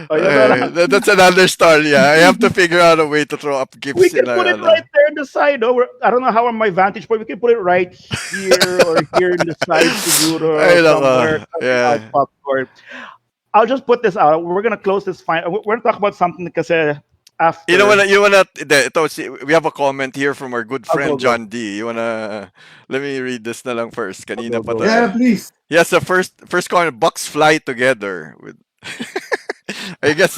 That's another story. I have to figure out a way to throw up gifts. we can put it right there in the side. Oh, I don't know how on my vantage point. We can put it right here or here in the side, siguro, Ay, nako. somewhere. Yeah. Popcorn. I'll just put this out. We're gonna close this fine. We're gonna talk about something kasi after. You wanna we have a comment here from our good friend go. John D. You wanna let me read this na lang first. Kanina pa Go. tayo. Yeah, please. Yes, the first comment, Bucks fly together with I guess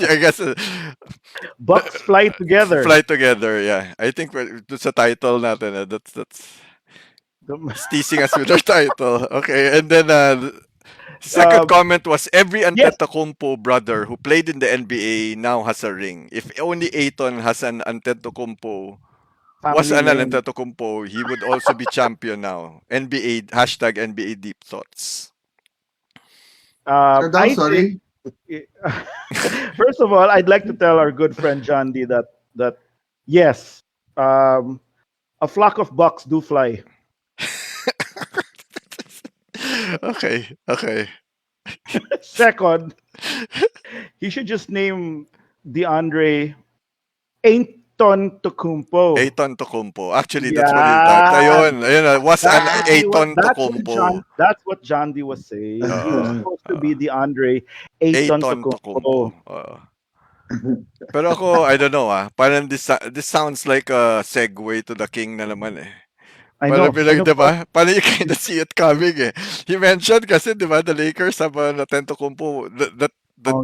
Bucks fly together. Fly together, yeah. I think it's a title natin. That's it's teasing us with our title. Okay, and then second comment was every Antetokounmpo brother who played in the NBA now has a ring. If only Ayton has an Antetokounmpo, was an Antetokounmpo, he would also be champion now. NBA #NBA Deep Thoughts. Sorry. First of all, I'd like to tell our good friend John D that yes, a flock of bucks do fly. Okay. Second, he should just name DeAndre Ayton Tocumpo. Ayton Tocumpo. Actually, that's what he typed. Ayun, was an Ayton Tocumpo. That's what John D was saying. He was supposed to be DeAndre Ayton Tocumpo. Pero ako, I don't know parang this sounds like a segue to the king na naman eh. I know. Diba? Parang you kind of see it coming eh. He mentioned kasi, diba, the Lakers have an Antetokounmpo, the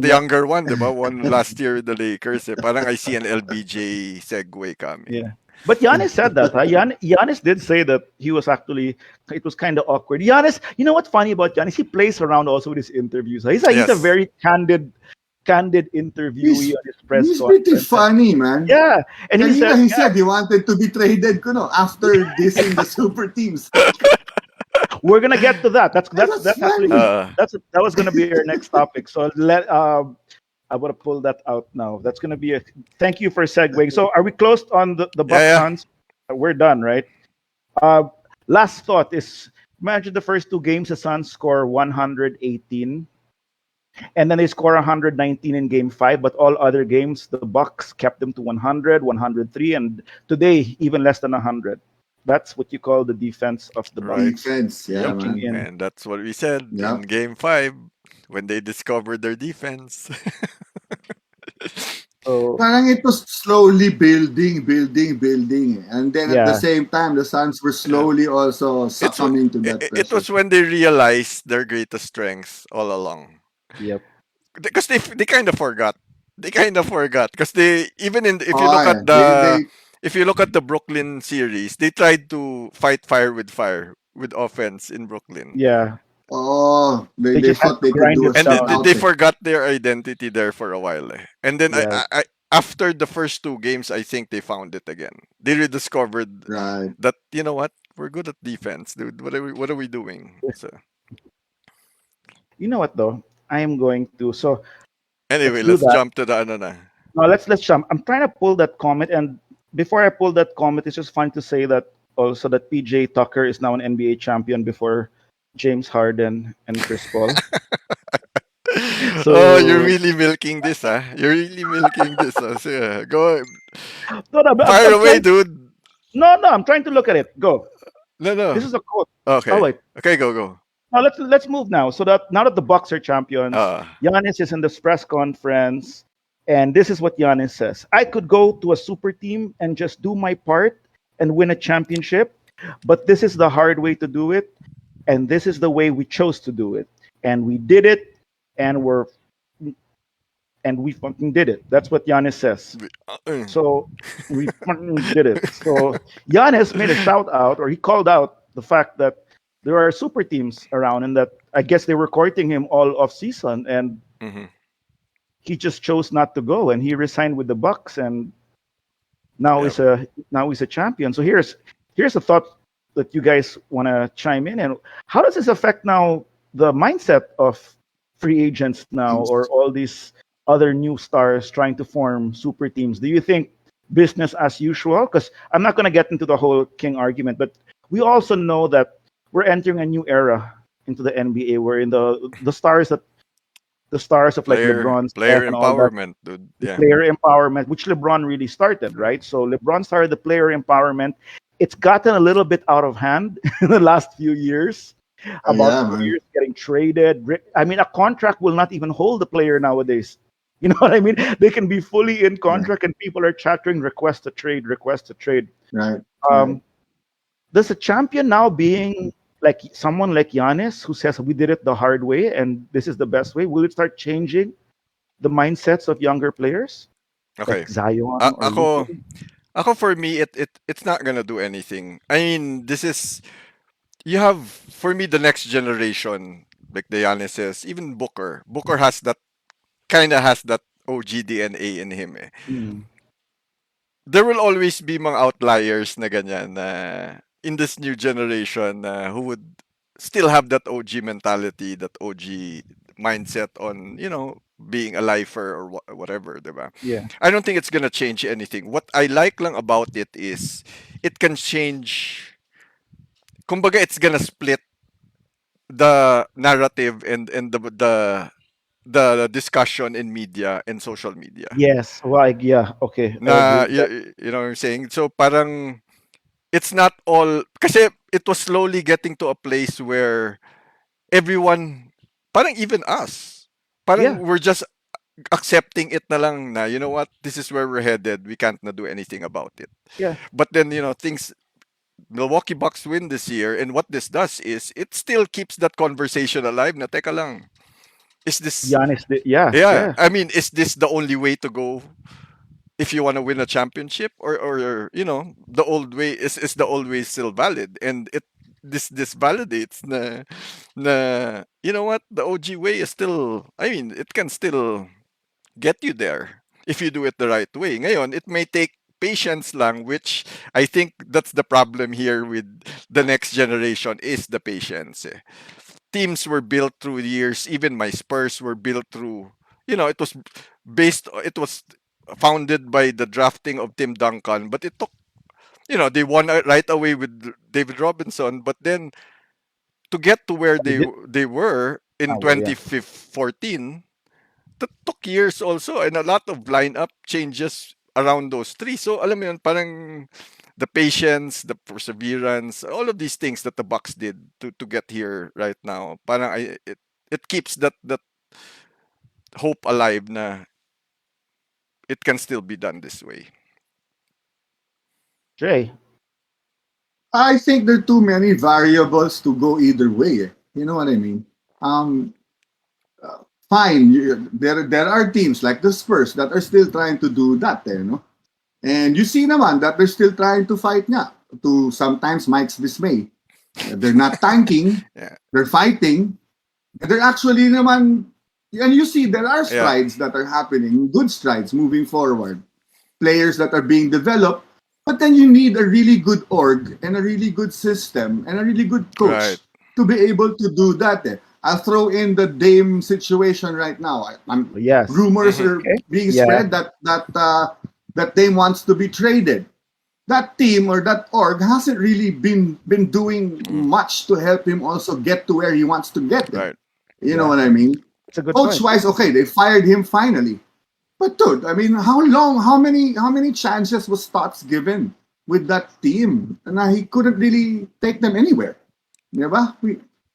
younger one, diba? Won last year with the Lakers eh. Parang I see an LBJ segue coming. Yeah. But Giannis said that. Giannis did say that he was actually, it was kind of awkward. Giannis, you know what's funny about Giannis? He plays around also with his interviews. He's a very candid interviewee on his press He's conference. pretty funny, man. Yeah. And he said he wanted to be traded after dissing the super teams. We're gonna get to that. That's actually that was gonna be our next topic. So I would have pulled that out now. That's gonna be thank you for segueing. So are we closed on the Bucks Suns? We're done, right? Last thought is Imagine the first two games, the Suns score 118, and then they score 119 in game five. But all other games, the Bucks kept them to 100, 103, and today even less than 100. That's what you call the defense of the Right. Bucks Defense, yeah, Yep. kicking man. in. And that's what we said Yeah. in game 5 when they discovered their defense. So Parang it was slowly building, building, building. And then at the yeah, same time, the Suns were Yeah. slowly also It's wh- succumbing to that it pressure. was when they realized their greatest strengths all along. yep, Because they kind of forgot. They kind of forgot because they even in if you Oh, look at yeah. They, the Brooklyn series, they tried to fight fire with offense in Brooklyn. yeah. They they just had thought to they could grind do a it And shot down. they out. Eh. forgot their identity there for a while. And then Yeah, after the first two games, I think they found it again. They rediscovered Right. that you know what, we're good at defense, dude. What are we doing? So you know what though? I am going to. So let's anyway, do let's that. jump to the ano na. Now let's jump. I'm trying to pull that comment, and before I pull that comment, it's just fun to say that also that PJ Tucker is now an NBA champion before James Harden and Chris Paul. Oh, you're So really milking this, huh? You're really milking this. Huh? So, yeah, go no, no, fire I'm away, trying. dude. No, I'm trying to look at it. Go. No, This no. is a quote. Oh Okay, wait. okay, go. Now let's move now. So that now that the Bucks are champions, Uh, Giannis is in this press conference, and this is what Giannis says: "I could go to a super team and just do my part and win a championship, but this is the hard way to do it, and this is the way we chose to do it, and we did it, and we fucking did it." That's what Giannis says. uh, So we fucking did it. So Giannis made a shout out, or he called out the fact that there are super teams around, and that I guess they were courting him all off season, and mhm. he just chose not to go, and he resigned with the Bucks, and now Yep. he's a champion. So here's a thought that you guys want to chime in, and how does this affect now the mindset of free agents now, or all these other new stars trying to form super teams? Do you think business as usual? Because I'm not going to get into the whole King argument, but we also know that we're entering a new era into the NBA, where in the stars of like LeBron, Player Steph, and all that, empowerment, dude. the Yeah. player empowerment, which LeBron really started, right? So LeBron started the player empowerment. It's gotten a little bit out of hand in the last few years. About Yeah, man. players getting traded. I mean, a contract will not even hold the player nowadays. You know what I mean? They can be fully in Yeah. contract, and people are chattering request to trade, request to trade. Right. Right. Um, does a champion now being like someone like Giannis who says we did it the hard way and this is the best way? Will it start changing the mindsets of younger players Okay. like Zion A- or ako, Luka? ako for me, it's not gonna do anything. I mean, this is you have for me the next generation, like Diana says, even Booker. Booker has that OG DNA in him. Eh. Mm, There will always be mga outliers na ganyan na in this new generation who would still have that OG mentality, that OG mindset on, being a lifer or whatever, diba? yeah. I don't think it's gonna change anything. What I like lang about it is it can change. Kumbaga, it's gonna split the narrative and the discussion in media and social media. Yes. Like yeah. Okay. I agree Na with that. you know what I'm saying? So parang it's not all kasi it was slowly getting to a place where everyone, parang even us, parang Yeah. we're just accepting it na lang na, you know what, this is where we're headed. We can't na do anything about it. Yeah. But then, things, Milwaukee Bucks win this year, and what this does is it still keeps that conversation alive na teka lang. Is this, Giannis. Yeah. yeah, Yeah. I mean, is this the only way to go if you want to win a championship, or the old way is the old way still valid, and this validates na you know what, the OG way is still, I mean, it can still get you there if you do it the right way. Ngayon, it may take patience lang, which I think that's the problem here with the next generation is the patience. Eh. Teams were built through years. Even my Spurs were built through, it was founded by the drafting of Tim Duncan, but it took, they won right away with David Robinson, but then to get to where They did. they were in Well, yeah. 2014, that took years also and a lot of lineup changes around those three. So alam mo yun, parang the patience, the perseverance, all of these things that the Bucks did to get here right now. Parang it keeps that hope alive na it can still be done this way. Jay. I think there are too many variables to go either way. You know what I mean? Um, Fine, there are teams like the Spurs that are still trying to do that, And you see naman that they're still trying to fight nga, to sometimes Mike's dismay. They're not tanking, Yeah. they're fighting. They're actually naman, and you see there are Yeah. strides that are happening, good strides moving forward. Players that are being developed, but then you need a really good org and a really good system and a really good Right. coach to be able to do that. I'll throw in the Dame situation right now. Yes. Rumors Mm-hmm. are Okay. being Yeah. spread that Dame wants to be traded. That team or that org hasn't really been doing Mm. much to help him also get to where he wants to get. Right. You know Yeah. what I mean? It's a good Coach point. wise, okay, they fired him finally. But dude, I mean, how many chances was Stotts given with that team? And he couldn't really take them anywhere. Diba?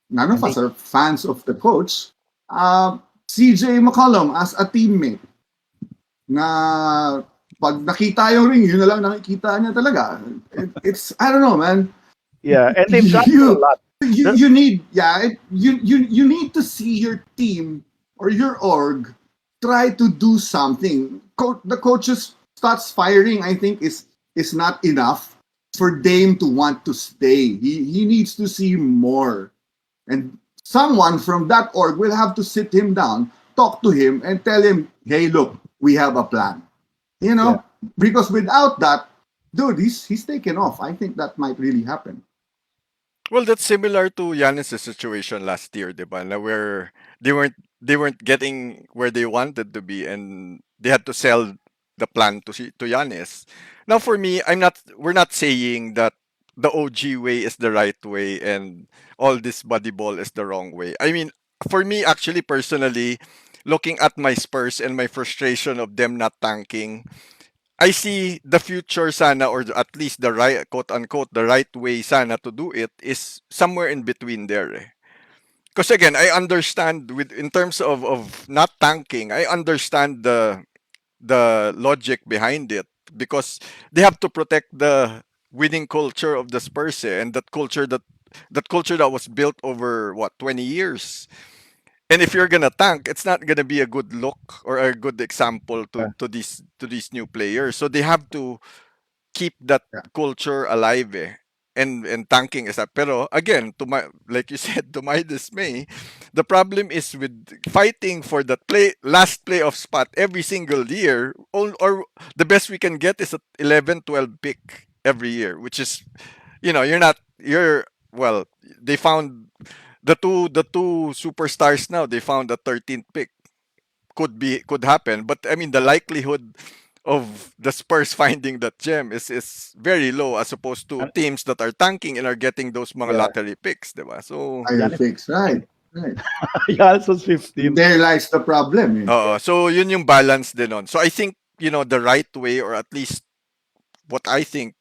None of And us they are fans of the coach. CJ McCollum as a teammate na pag nakita yung ring, yun na lang nakikita niya talaga. It's, I don't know, man. yeah, and they've gone through a You lot. The- you need you need to see your team or your org try to do something. The coaches starts firing, I think, is not enough for Dame to want to stay. He needs to see more. And someone from that org will have to sit him down, talk to him, and tell him, hey, look, we have a plan. You yeah. know? Because without that, dude, he's taken off. I think that might really happen. Well, that's similar to Giannis' situation last year, diba? Na where they weren't getting where they wanted to be, and they had to sell the plan to Giannis. Now, for me, we're not saying that the OG way is the right way and all this body ball is the wrong way. I mean, for me, actually, personally, looking at my Spurs and my frustration of them not tanking, I see the future sana, or at least the right, quote unquote, the right way sana to do it is somewhere in between there. Eh. Because again, I understand with in terms of not tanking, I understand the logic behind it because they have to protect the winning culture of the Spurs, and that culture that was built over what 20 years. And if you're gonna tank, it's not gonna be a good look or a good example Yeah. to these new players. So they have to keep that Yeah. culture alive. And tanking is that. Pero again, to my like you said, to my dismay, the problem is with fighting for that last playoff spot every single year. Or the best we can get is a 11, 12 pick every year, which is you're well, they found the two superstars now. They found a 13th pick. Could happen, but I mean the likelihood of the Spurs finding that gem is very low as opposed to And teams that are tanking and are getting those mga yeah, lottery picks, diba? So Higher Giannis fix, was right? 15. Right. Giannis was 15. There lies the problem. so yun yung balance din on. So I think the right way, or at least what I think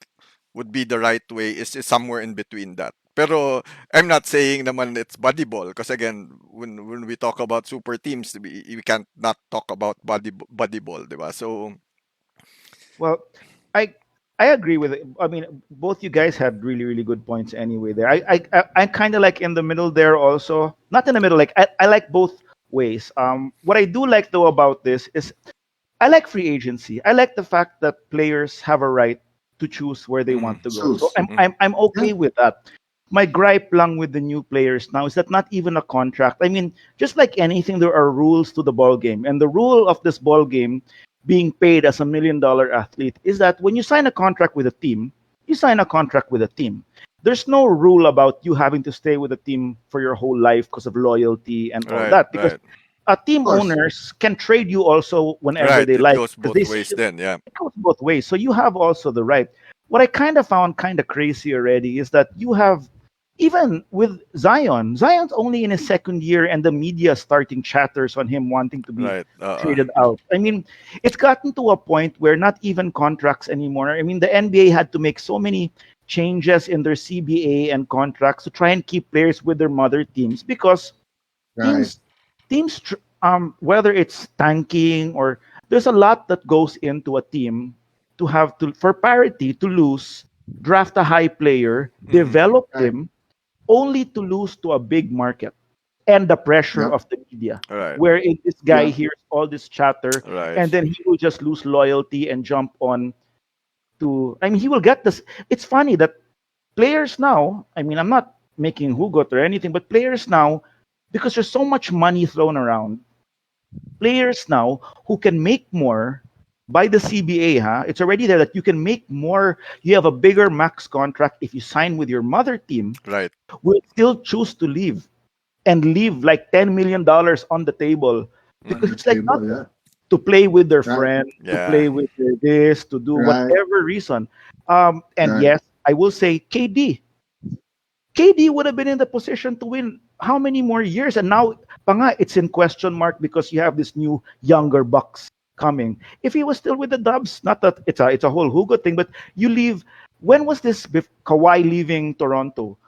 would be the right way, is somewhere in between that. Pero I'm not saying naman it's body ball because again, when we talk about super teams, we can't not talk about body ball, diba? So Well, I I agree with it. I mean, both you guys had really really good points anyway. There, I kind of like in the middle there also. Not in the middle. Like I like both ways. What I do like though about this is I like free agency. I like the fact that players have a right to choose where they want mm, to go. So Choose. I'm Yeah. okay with that. My gripe lang with the new players now is that not even a contract. I mean, just like anything, there are rules to the ball game, and the rule of this ball game, being paid as $1 million athlete, is that when you sign a contract with a team, you sign a contract with a team. There's no rule about you having to stay with a team for your whole life because of loyalty and all right, that, because right, Of team course. owners can trade you also whenever right. they It like goes because both they see ways then, yeah. it goes both ways. So you have also the right. What I kind of found kind of crazy already is that you have even with Zion, Zion's only in his second year, and the media starting chatters on him wanting to be Right. traded out. I mean, it's gotten to a point where not even contracts anymore. I mean, the NBA had to make so many changes in their CBA and contracts to try and keep players with their mother teams because Right. teams whether it's tanking or there's a lot that goes into a team to have to for parity to lose, draft a high player, Hmm. develop Right. him only to lose to a big market and the pressure Yep. of the media, Right. wherein this guy Yep. hears all this chatter Right. and then he will just lose loyalty and jump on to. I mean, he will get this. It's funny that players now, I mean, I'm not making hugot or anything, but players now, because there's so much money thrown around, players now who can make more by the CBA, huh? It's already there that you can make more. You have a bigger max contract if you sign with your mother team, Right. will still choose to leave and leave like $10 million on the table because On Hmm. the it's like table. nothing Yeah. to play with their Right. friend, to Yeah. play with their this, to do Right. whatever reason. And Right. yes, I will say KD would have been in the position to win how many more years? And now, pa nga, it's in question mark because you have this new younger Bucks coming. If he was still with the Dubs, not that it's a whole Hugo thing, but you leave. When was this Kawhi leaving Toronto?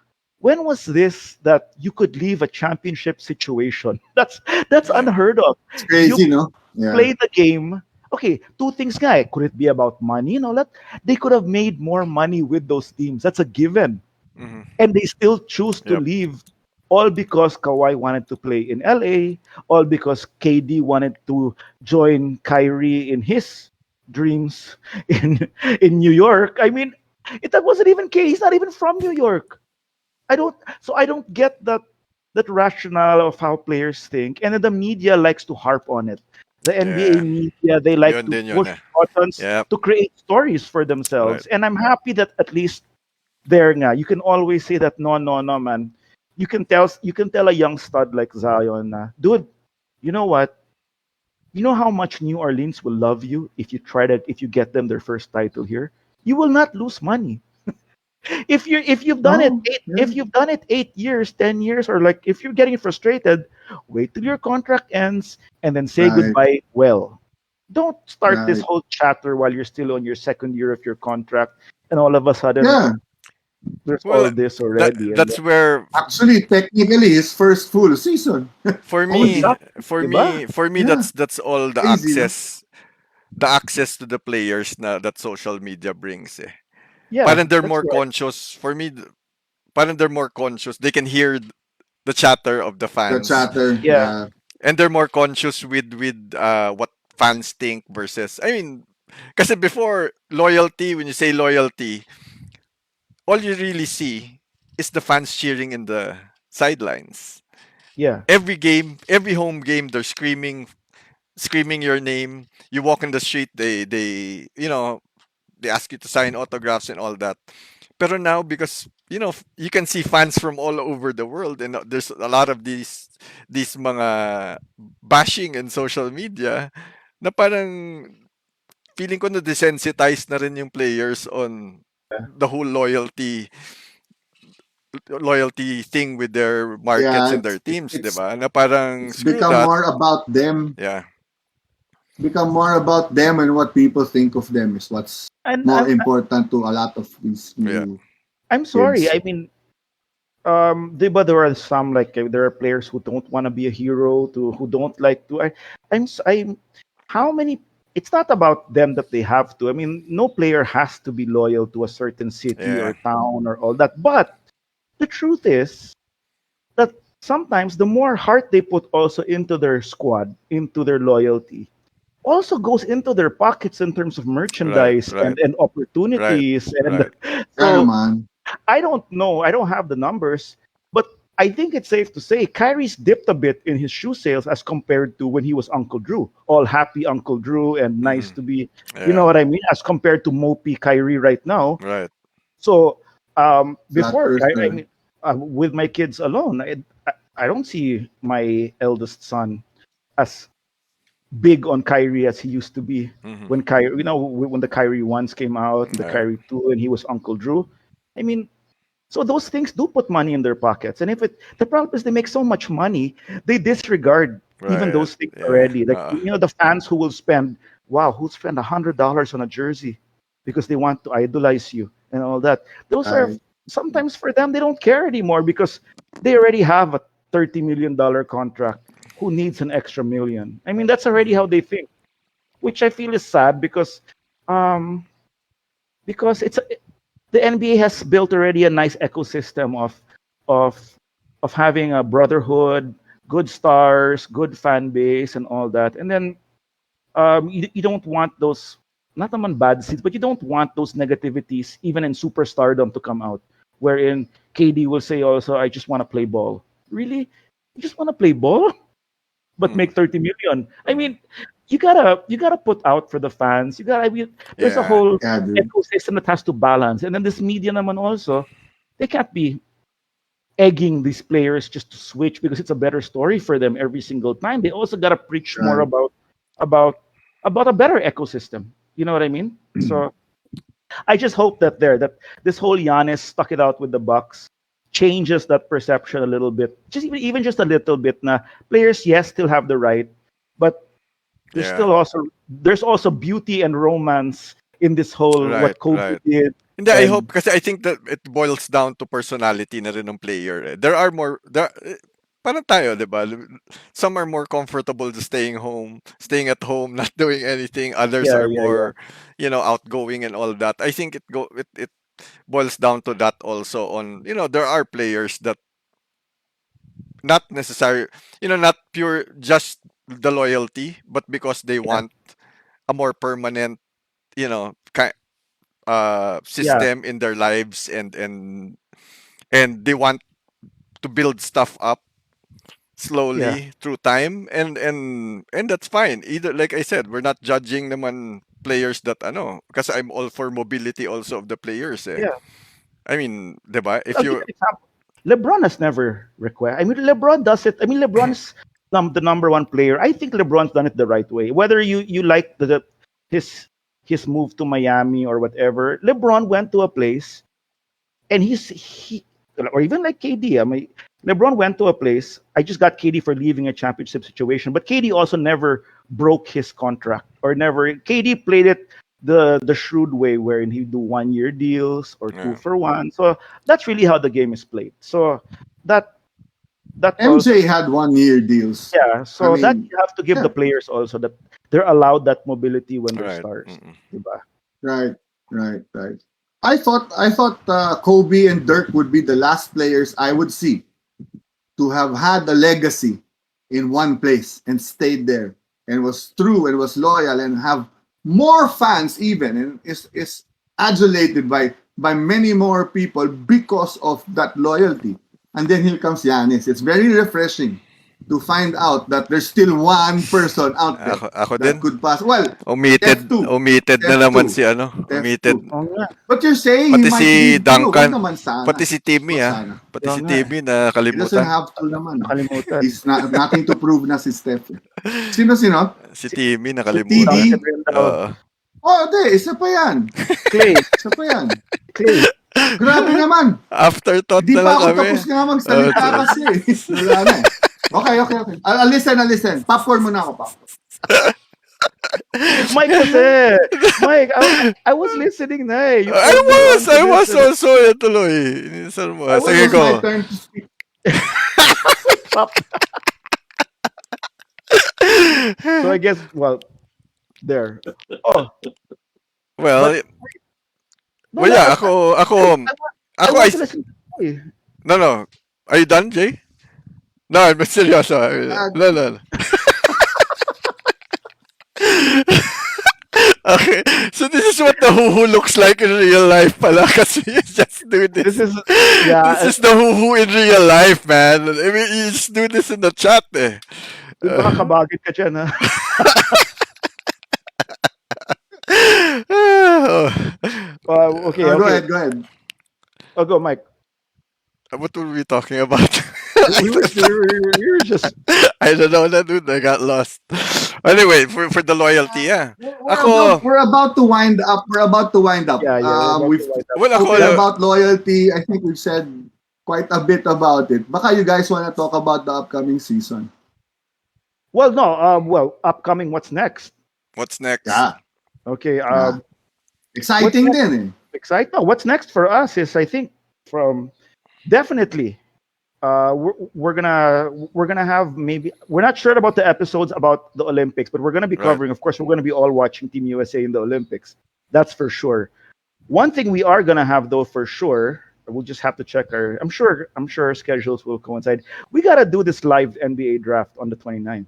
When was this that you could leave a championship situation? That's Yeah. unheard of. It's You crazy, no? Yeah. play the game. Okay, two things, guy. Could it be about money? You know, that they could have made more money with those teams. That's a given Hmm. and they still choose to Yep. leave all because Kawhi wanted to play in LA, all because KD wanted to join Kyrie in his dreams in New York. I mean, that wasn't even KD. He's not even from New York. I don't get that rationale of how players think. And then the media likes to harp on it. The NBA Yeah. media, they like Yun to din yun push eh. buttons Yep. to create stories for Right. themselves. And I'm happy that at least there nga, you can always say that no, no, no, man. You can tell a young stud like Zion, dude, you know what? You know how much New Orleans will love you if you get them their first title here. You will not lose money if you've done it No. eight Yeah. if you've done it 8 years, 10 years, or like if you're getting frustrated, wait till your contract ends and then say Right. goodbye. Well, don't start this Right. whole chatter while you're still on your second year of your contract, and all of a sudden Yeah. there's all Well, this that already, and that's where Actually, technically, his first full season. for oh, me exactly, for diba? me for me Yeah. that's all Crazy, no? the access to the players na that social media brings eh. Yeah, Parang they're that's more right. conscious for me. Parang they're more conscious. They can hear the chatter of the The fans, chatter. Yeah, Yeah. and they're more conscious with what fans think versus. I mean, kasi before loyalty, when you say loyalty, all you really see is the fans cheering in the sidelines. yeah, Every game, every home game, they're screaming your name. You walk in the street, they they ask you to sign autographs and all that. Pero now, because you can see fans from all over the world, and there's a lot of these mga bashing in social media, na parang feeling ko na desensitize na rin yung players on the whole loyalty thing with their markets Yeah. and their teams, 'di It's ba? Na parang it's screw become that. more about them. Yeah. Become more about them and what people think of them is what's and more important to a lot of these Yeah. new I'm sorry. kids. I mean, but there are some like there are players who don't want to be a hero, to who don't like to. I'm how many. It's not about them that they have to. I mean, no player has to be loyal to a certain city or Yeah. town or all that. But the truth is that sometimes the more heart they put also into their squad, into their loyalty, also goes into their pockets in terms of Right. merchandise Right. and Right. opportunities. And Right. Yeah, so man. I don't know. I don't have the numbers, but I think it's safe to say Kyrie's dipped a bit in his shoe sales as compared to when he was Uncle Drew, all happy Uncle Drew and nice Hmm. to be, you know Yeah. what I mean, as compared to mopey Kyrie right now. Right. So Flat before I earther. mean, with my kids alone, I don't see my eldest son as big on Kyrie as he used to be Hmm. when Kyrie, when the Kyrie ones came out and the Right. Kyrie two, and he was Uncle Drew. I mean, So those things do put money in their pockets. And if it the problem is they make so much money, they disregard even Right. those things Yeah. already. Like the fans who will spend who spend $100 on a jersey because they want to idolize you and all that. Those are Right. sometimes for them they don't care anymore because they already have a $30 million contract. Who needs an extra million? I mean, that's already how they think, which I feel is sad um, because the NBA has built already a nice ecosystem of of having a brotherhood, good stars, good fan base, and all that. And then you don't want those not naman bad seeds, but you don't want those negativities even in superstardom to come out, wherein KD will say also, "I just want to play ball." Really, you just want to play ball, but Mm, make 30 million. I mm. mean, you gotta put out for the fans. I mean, there's a Yeah. whole Yeah, dude. ecosystem that has to balance, and then this media naman also, they can't be egging these players just to switch because it's a better story for them every single time. They also gotta preach more Right. about about a better ecosystem. You know what I mean? So I just hope that this whole Giannis stuck it out with the Bucks changes that perception a little bit. Just even just a little bit. Na players, yes, still have the right, but Yeah. there's also beauty and romance in this whole Right. what Kobe Right. did. Hindi, I hope And kasi I think that it boils down to personality na rin ng player. There are more parang tayo, 'di ba? Some are more comfortable just staying at home, not doing anything. Others yeah, are yeah, yeah, more, outgoing and all that. I think it boils down to that also on, there are players that not necessary, not pure just the loyalty, but because they yeah, want a more permanent, yeah, system in their lives, and they want to build stuff up yeah, slowly through time, and that's fine. Either, like I said, we're not judging naman players that ano, because I'm all for mobility also of the players eh. yeah. I mean, 'di ba? If I'll give you you an example. LeBron has never request. I mean, LeBron does it. I mean, LeBron's the number one player. I think LeBron's done it the right way. Whether you like his his move to Miami or whatever, LeBron went to a place and he or even like KD. I mean, LeBron went to a place. I just got KD for leaving a championship situation, but KD also never broke his contract or never. KD played it the shrewd way, wherein he do 1 year deals or two yeah. for one. So that's really how the game is played. So that that also MJ had 1 year deals. yeah. I So that mean, you have to give the yeah, players also that they're allowed that mobility when they're Right. stars. Mm-mm. Diba? right, right. I thought Kobe and Dirk would be the last players I would see to have had a legacy in one place and stayed there and was true and was loyal and have more fans even and is adulated by many more people because of that loyalty. And then here comes Yanis. It's very refreshing to find out that there's still one person out there Ako din. that could pass. Well, Omitted, Steph 2. omitted na Steph naman 2. si ano, Steph omitted. 2. Oh nga. But you're saying he Pati might si leave too. Wag Duncan, naman pati sana. si Timmy Wag sana. pati Yeah si nga. Timmy He doesn't nakalimutan. have to naman. Nakalimutan. He's not nothing to prove na si Steph. Sino? Si Timmy Si nakalimutan. Duncan TD? rin daw. Oo. Oh, de, isa pa yan. Clay. Isa pa yan. Clay. Grabe naman. Afterthought Hindi na lang pa ako kami. tapos nga magsalita kasi. Wala na eh. Okay. I'll listen. Popcorn muna ako, popcorn. Mike kasi. Mike, I was listening na eh. You I called me on was! to I was listen. also tuloy. Inisan mo. I It was Sige was listening. my go. turn to speak. Pop. So I guess, well, there. Oh, but Well, no, well yeah, I ako, want to listen to you. no. Are you done, Jay? No, I'm seryoso. Uh, No. Okay, so this is what the hoo looks like in real life pala kasi you just do This this. is, This yeah, is the hoo in real life, man. I mean, you just do this in the chat eh. baka Uh, kabagit ka dyan, ha? Okay, go okay. ahead, go ahead. I'll go, Mike. what were we talking about? We were just, I don't know na dude, I got lost. Anyway, for the loyalty, yeah. We're about Ako, we're about to wind up. We're about to wind up. Yeah, yeah, we're about to We've wind up. well, ako, spoken Let's about loyalty. I think we've said quite a bit about it. Baka you guys want to talk about the upcoming season? well, no, upcoming. What's next? what's next? Yeah, Okay, yeah. what's Exciting next? din eh. Exciting. No, what's next for us is, I think, from definitely. We're gonna have, maybe we're not sure about the episodes about the Olympics, but we're gonna be Right. covering. Of course, we're gonna be all watching Team USA in the Olympics. That's for sure. One thing we are gonna have though for sure, we'll just have to check our. I'm sure our schedules will coincide. We gotta do this live NBA draft on the 29th.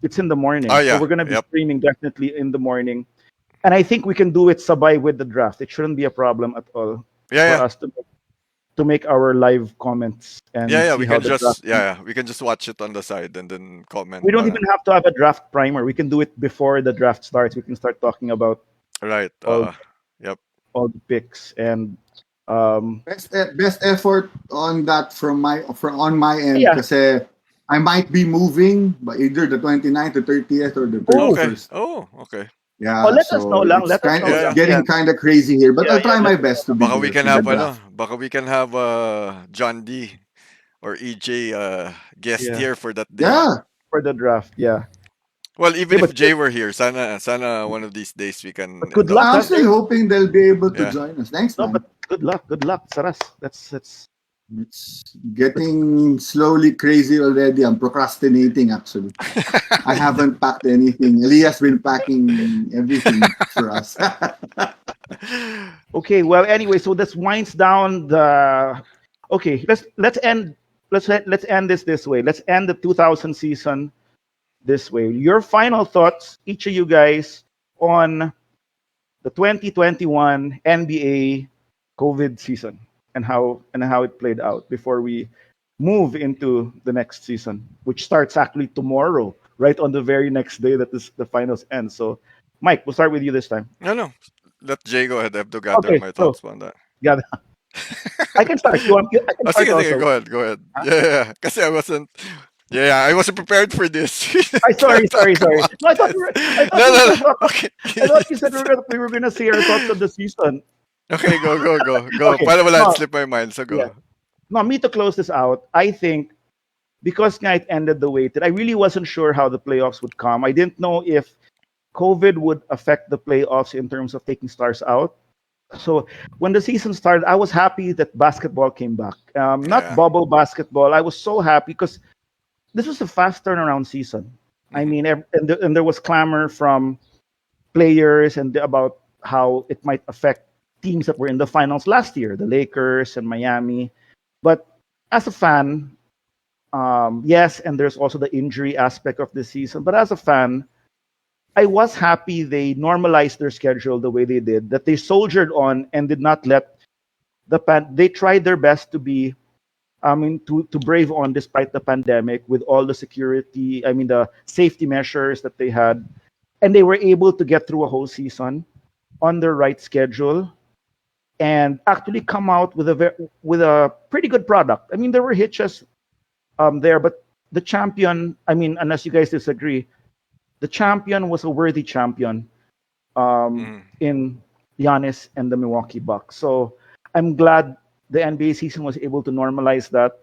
It's in the Oh morning, so yeah. we're gonna be Yep. streaming definitely in the morning, and I think we can do it sabay with the draft. It shouldn't be a problem at all Yeah, for yeah. us to make our live comments Yeah, and yeah. see how the draft. We can just watch it on the side and then comment We don't on it. even have to have a draft primer. We can do it before the draft starts. We can start talking about Right. all Yep. all the picks and um Best effort on that from on my end yeah. kasi I might be moving by either the 29th, the 30th, or the Oh, Okay. 31st. Oh, okay. oh, Yeah, let us know so lang. it's Let us kind know Yeah, it's yeah. lang. Yeah, getting kind of crazy here, but yeah, I'll yeah. try Let my us know best to lang. be Baka we there can for the have draft. John D or EJ guest Yeah, here for that day. Yeah, for the draft. Yeah. Well, Hey, even if Jay were here, sana one of these days we but can good indulge luck, I'm huh? him. still hoping they'll be able to Yeah. join us. Thanks, No, but man. good luck. Good luck, Saras. That's It's that's getting slowly crazy already. I'm procrastinating actually. I haven't packed anything. Elias been packing everything for us. okay. Well, anyway, so this winds down the. Okay, let's end. Let's end this way. Let's end the 2000 season this way. Your final thoughts, each of you guys, on the 2021 NBA COVID season and how it played out before we move into the next season, which starts actually tomorrow, right on the very next day that the finals end. So, Mike, we'll start with you this time. No, no. Let Jay go ahead. I have to gather Okay, my so thoughts on that. yeah, I can start. You want? I can Oh, start sige, sige, also. go ahead, go ahead. Huh? Yeah, yeah, yeah. Kasi I wasn't prepared for this. We I gonna sorry, talk sorry, sorry. about No, I thought this. we were. I thought No, we were no, no. gonna talk. Okay. I thought you said we were gonna say our thoughts on the season. Okay, go. Okay, Para wala, it no, slipped my mind, so yeah. go. No, me to close this out. I think because nga it ended the way it did, I really wasn't sure how the playoffs would come. I didn't know if COVID would affect the playoffs in terms of taking stars out. So when the season started, I was happy that basketball came back. Not Yeah. bubble basketball. I was so happy because this was a fast turnaround season. I Mm-hmm. mean, and there was clamor from players and about how it might affect teams that were in the finals last year, the Lakers and Miami. But as a fan, yes, and there's also the injury aspect of this season. But as a fan, I was happy they normalized their schedule the way they did, that they soldiered on and did not let they tried their best to be, I mean, to brave on despite the pandemic with all the security, I mean, the safety measures that they had. And they were able to get through a whole season on their right schedule and actually come out with with a pretty good product. I mean, there were hitches there, but the champion, I mean, unless you guys disagree, the champion was a worthy champion Mm-hmm. in Giannis and the Milwaukee Bucks. So I'm glad the NBA season was able to normalize that,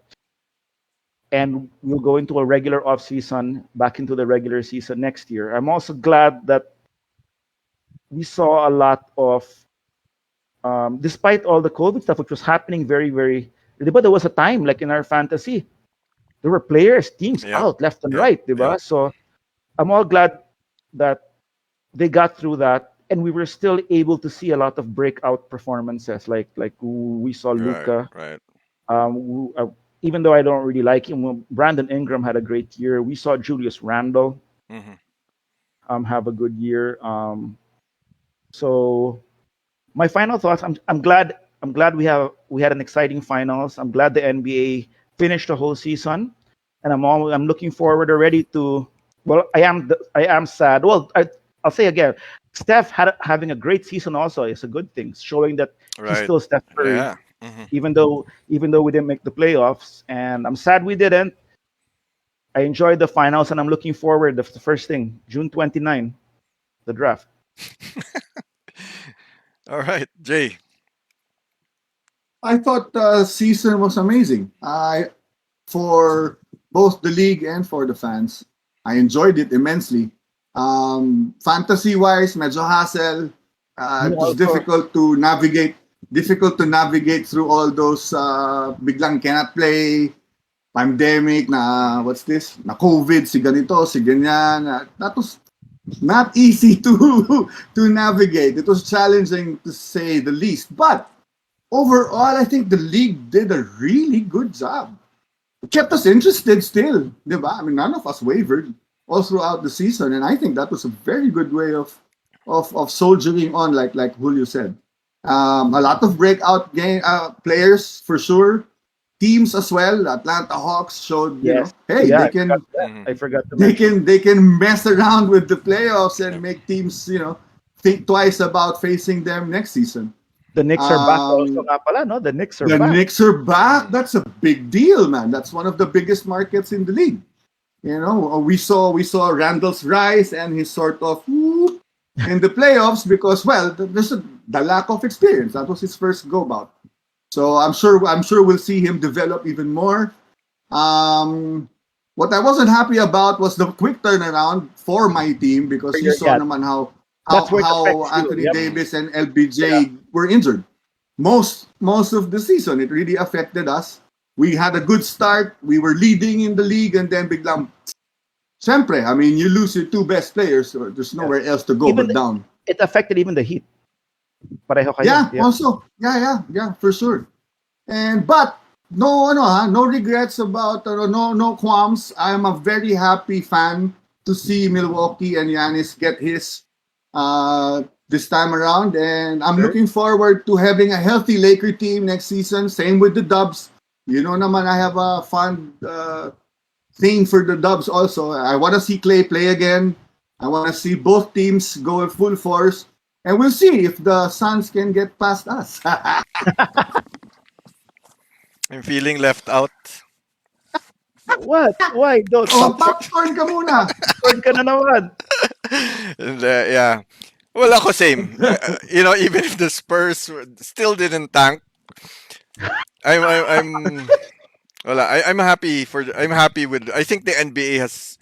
and we'll go into a regular off season, back into the regular season next year. I'm also glad that we saw a lot of, despite all the COVID stuff, which was happening very, very, but there was a time like in our fantasy, there were players, teams Yep. out left and Yep. right, Yep. diba? So I'm all glad that they got through that, and we were still able to see a lot of breakout performances, like we saw Right. Luca. Right. Even though I don't really like him, Brandon Ingram had a great year. We saw Julius Randle Mm-hmm. have a good year. So my final thoughts. I'm glad we had an exciting finals. I'm glad the NBA finished the whole season, and I'm looking forward already to. Well, I am sad. Well, I'll say again, Steph having a great season also is a good thing, showing that he's Right. still Steph Curry, Yeah. Mm-hmm. even though we didn't make the playoffs, and I'm sad we didn't. I enjoyed the finals, and I'm looking forward. The first thing, June 29, the draft. All right, Jay. I thought the season was amazing. I for both the league and for the fans. I enjoyed it immensely. Fantasy wise, medyo hassle. Me It was also. difficult to navigate through all those biglang cannot play, pandemic, na what's this? Na COVID, si ganito, si ganyan. That was not easy to to navigate. It was challenging to say the least. But overall, I think the league did a really good job. It kept us interested still. Diba? I mean, none of us wavered all throughout the season. And I think that was a very good way of soldiering on, like Julio said. A lot of breakout players for sure. Teams as well. Atlanta Hawks showed, Yes. hey, Yeah, they I forgot can that. Mhm. I forgot to they mention. can they can mess around with the playoffs and Yep. make teams, think twice about facing them next season. The Knicks are back also Um, nga pala, no? The Knicks are the back. Knicks are back. Mhm. That's a big deal, man. That's one of the biggest markets in the league. We saw Randall's rise and his sort of whoop in the playoffs because there's the lack of experience. That was his first go about. So I'm sure we'll see him develop even more. Um, what I wasn't happy about was the quick turnaround for my team because you saw Yeah, naman how that's where it how affects you. Anthony Yep. Mhm. Davis and Yeah. LBJ were injured most of the season. It really affected us. We had a good start. We were leading in the league, and then biglang, siyempre, I mean, you lose your two best players. So there's Yeah. nowhere else to go Even but down. it affected even the Heat. Pareho kayo. Yeah, Yeah. also, yeah, for sure. But no regrets about no qualms. I'm a very happy fan to see Milwaukee and Giannis get his this time around, and I'm Sure. looking forward to having a healthy Laker team next season. Same with the Dubs. Naman I have a fun thing for the Dubs also. I want to see Clay play again. I want to see both teams go in full force, and we'll see if the Suns can get past us. I'm feeling left out. What? Why? Don't Oh, popcorn, popcorn ka muna. popcorn ka na naman. And, yeah. Well, ako same. Even if the Spurs still didn't tank, I'm well, I'm happy with. I think the NBA has,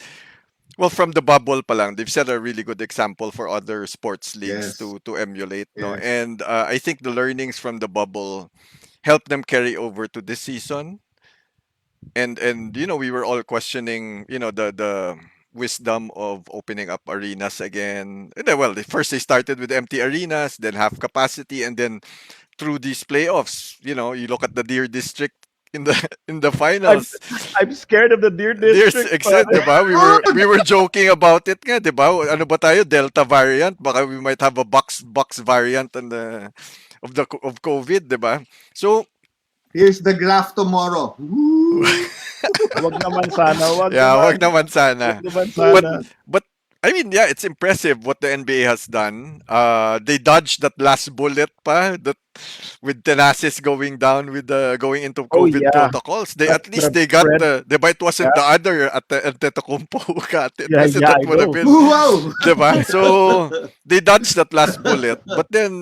well, from the bubble pa lang, they've set a really good example for other sports leagues Yes, to emulate, no. yes. And I think the learnings from the bubble help them carry over to this season. And we were all questioning, the wisdom of opening up arenas again. And then, well, first they started with empty arenas, then half capacity, and then through these playoffs, you look at the Deer District in the in the I'm finals. I'm scared of the Deer There's District, except, pare. 'di ba? We were joking about it nga, 'di ba? Ano ba tayo, Delta variant? Baka we might have a box variant of COVID, 'di ba? So, Here's the graph tomorrow. Woo! Wag naman sana, wag yeah, naman. wag naman Wag sana. naman But sana. but I mean, yeah, it's impressive what the NBA has done. They dodged that last bullet pa, that with Tenasis going down with the going into Oh COVID yeah. protocols. They That at could least have they got spread. the but it wasn't Yeah. the other at the Antetokounmpo who got it, Yeah, kasi yeah, that I would have know. been, Wow! 'di ba? So they dodged that last bullet, but then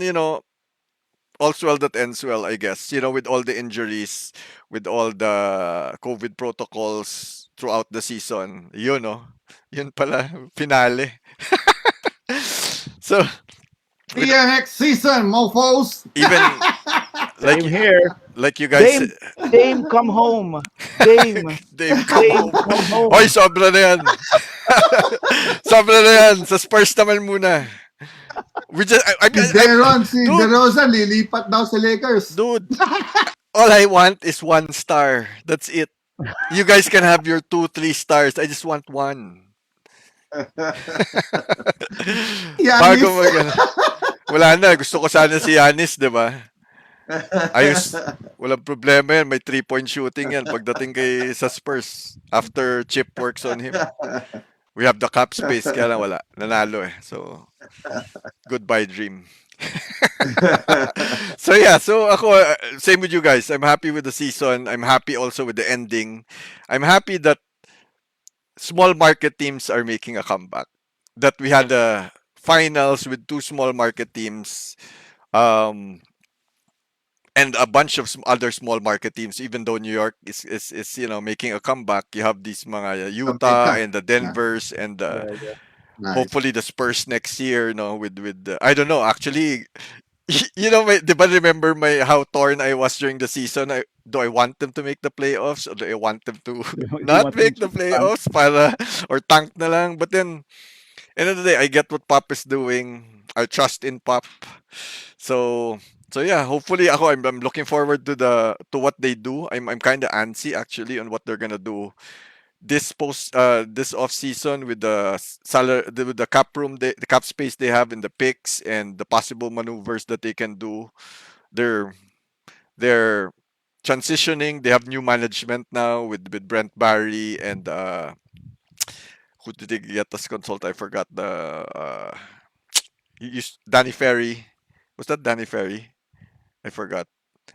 all's well that ends well, I guess. With all the injuries, with all the COVID protocols throughout the season, yun pala, finale. So See with you next season, mofos! even like Same here. like you guys, Dame, Dame, come home. Dame, Dave, come Dame, home. come Hoy, home. sobra na yan. Sobra na yan. Sa Spurs naman muna. We just, Si Deron, si dude, DeRozan, lilipat daw sa Lakers. dude, all I want is 1 star. That's it. You guys can have your 2, 3 stars. I just want one. Bago Yanis. wala na. Gusto ko sana si Yanis, di ba? Ayos. Walang problema yan. May 3-point shooting yan pagdating kay sa Spurs. After Chip works on him. We have the cap space. Kaya lang wala. Nanalo eh. So, goodbye dream. So yeah, so ako, same with you guys. I'm happy with the season. I'm happy also with the ending. I'm happy that small market teams are making a comeback. That we had a finals with two small market teams, um, and a bunch of other small market teams. Even though New York is making a comeback, you have these mga Utah Jamaica. and the Yeah, Denvers and Yeah, yeah. nice. hopefully the Spurs next year. I don't know actually. Do I remember how torn I was during the season? Do I want them to make the playoffs or do I want them to Do you not want them make to the tank? playoffs para or tank na lang? But then end of the day, I get what Pop is doing. I trust in Pop. So yeah, hopefully I'm looking forward to what they do. I'm kind of antsy actually on what they're gonna do this off season with the salary with the cap room the cap space they have in the picks and the possible maneuvers that they can do. They're they're transitioning. They have new management now with Brent Barry and who did they get as consult? I forgot the Danny Ferry. Was that Danny Ferry? I forgot.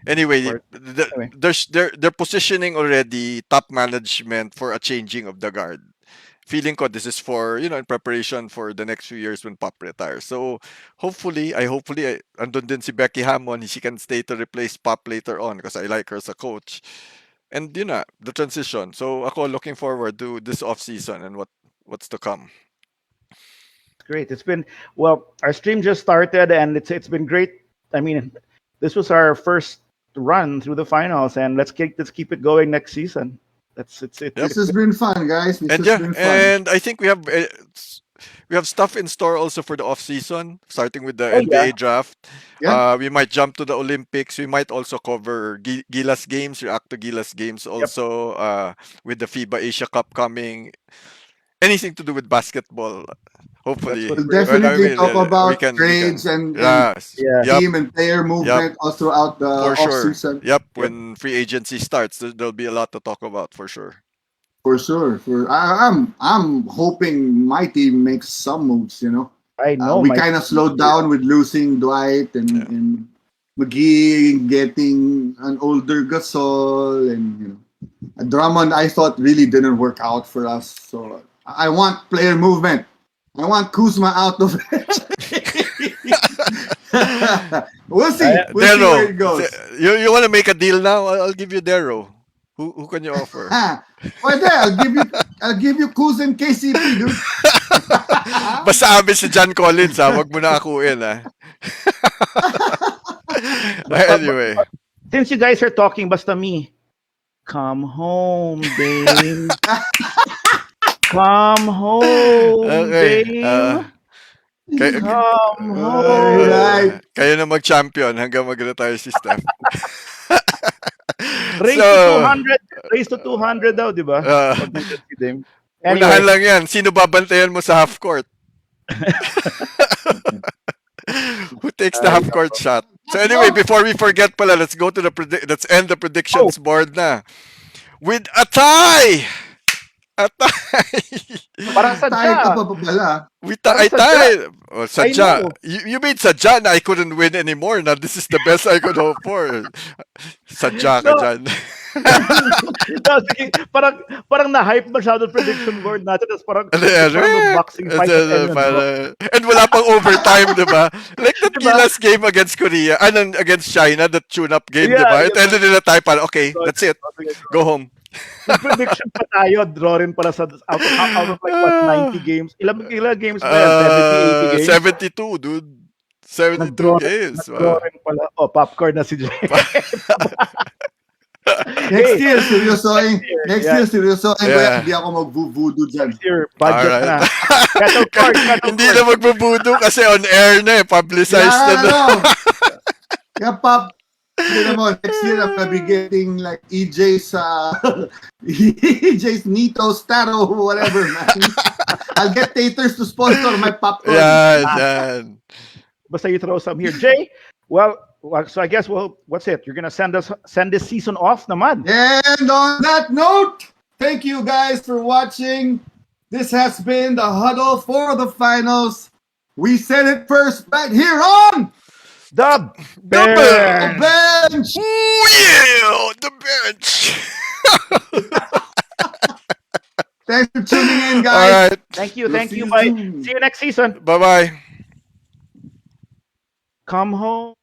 Anyway, Or anyway, they're positioning already top management for a changing of the guard. Feeling ko this is for in preparation for the next few years when Pop retires. So hopefully andun din si Becky Hammond. She can stay to replace Pop later on because I like her as a coach. And the transition. So ako looking forward to this off season and what's to come. great. It's been well. Our stream just started, and it's been great. I mean, this was our first run through the finals, and let's keep it going next season. That's Yep. This it's has been fun, guys. This And has yeah, been fun. and I think we have stuff in store also for the off season, starting with the oh yeah, NBA draft. Yeah, We might jump to the Olympics. We might also cover Gilas games, react to Gilas games yep. also with the FIBA Asia Cup coming. Anything to do with basketball, That's hopefully. what we'll we're Well, I definitely mean, talk we about can, trades and yes, yeah. yep, team and player yep, movement all throughout the for off sure. season. Yep, Yep. when free agency starts, there'll be a lot to talk about for sure. For sure. I'm hoping my team makes some moves. I know We my kind of team slowed here. down with losing Dwight Yeah. and McGee getting an older Gasol and Drummond. I thought really didn't work out for us. So I want player movement. I want Kuzma out of it. We'll see. I, We'll see where Dero, it goes. you want to make a deal now? I'll give you Dero. Who can you offer? Pwede, I'll give you Kuz and KCP, dude. Basta amin si John Collins ha, wag mo na akuin ha. Anyway, since you guys are talking, basta me, come home, Dame. Come home, okay. Dame. Kay, Come All home. right. kayo na mag-champion hanggang mag-retire si Steph. Race to So, 200. Race to 200 daw, di ba? uh, Pag nandyan si Dame. unahan Anyway, lang yan. Sino babantayan mo sa half court? Who takes the ay, half court shot? So anyway, before we forget pala, let's end the oh, predictions board na with a tie. A tie. parang Tayo ka sadya. pa pala. Parang I sadya. tied. Oh, I sadya. know. You made sadya na I couldn't win anymore. Now this is the best I could hope for. Sadya ka No, dyan. no, sige, parang na-hype masyado yung prediction board natin. Tapos parang, And it's then, parang a boxing fight at end ng draw. and wala pang overtime, di ba? Like that Di ba? Gilas game against Korea, against China, the tune-up game, di Yeah, ba? It yeah. ended in a tie, para, okay, So, that's it. sige, Go home. yung prediction pa tayo, draw rin pala sa out of like what, 90 games. Ilang games ba yan? 70, 80 games? 72, dude. 72 games. Nag-draw rin pala. Oh, popcorn na si Jay. Next Hey, year, seryosoin. year, Next yeah. year, seryosoin ko yan. Yeah. Hindi ako mag-voodoo dyan. Next year, budget Alright. na. Cattle court, cattle Hindi court. na magbubudo kasi on air na eh. Publicized na Kaya na. Kaya Pop, next year I'm gonna be getting like EJ's EJ's Nito Staro whatever, man. I'll get taters to sponsor my popcorn. Yan, yan. Basta you throw some here. Jay, well, so I guess, what's it? You're gonna send this season off naman. And on that note, thank you guys for watching. This has been the huddle for the finals. We said it first right here on The Double. Bear. bench. Ooh, yeah, the bench. Thanks for tuning in, All guys. right. Thank you. We'll Thank see you. you Bye. soon. See you next season. Bye bye. Come home.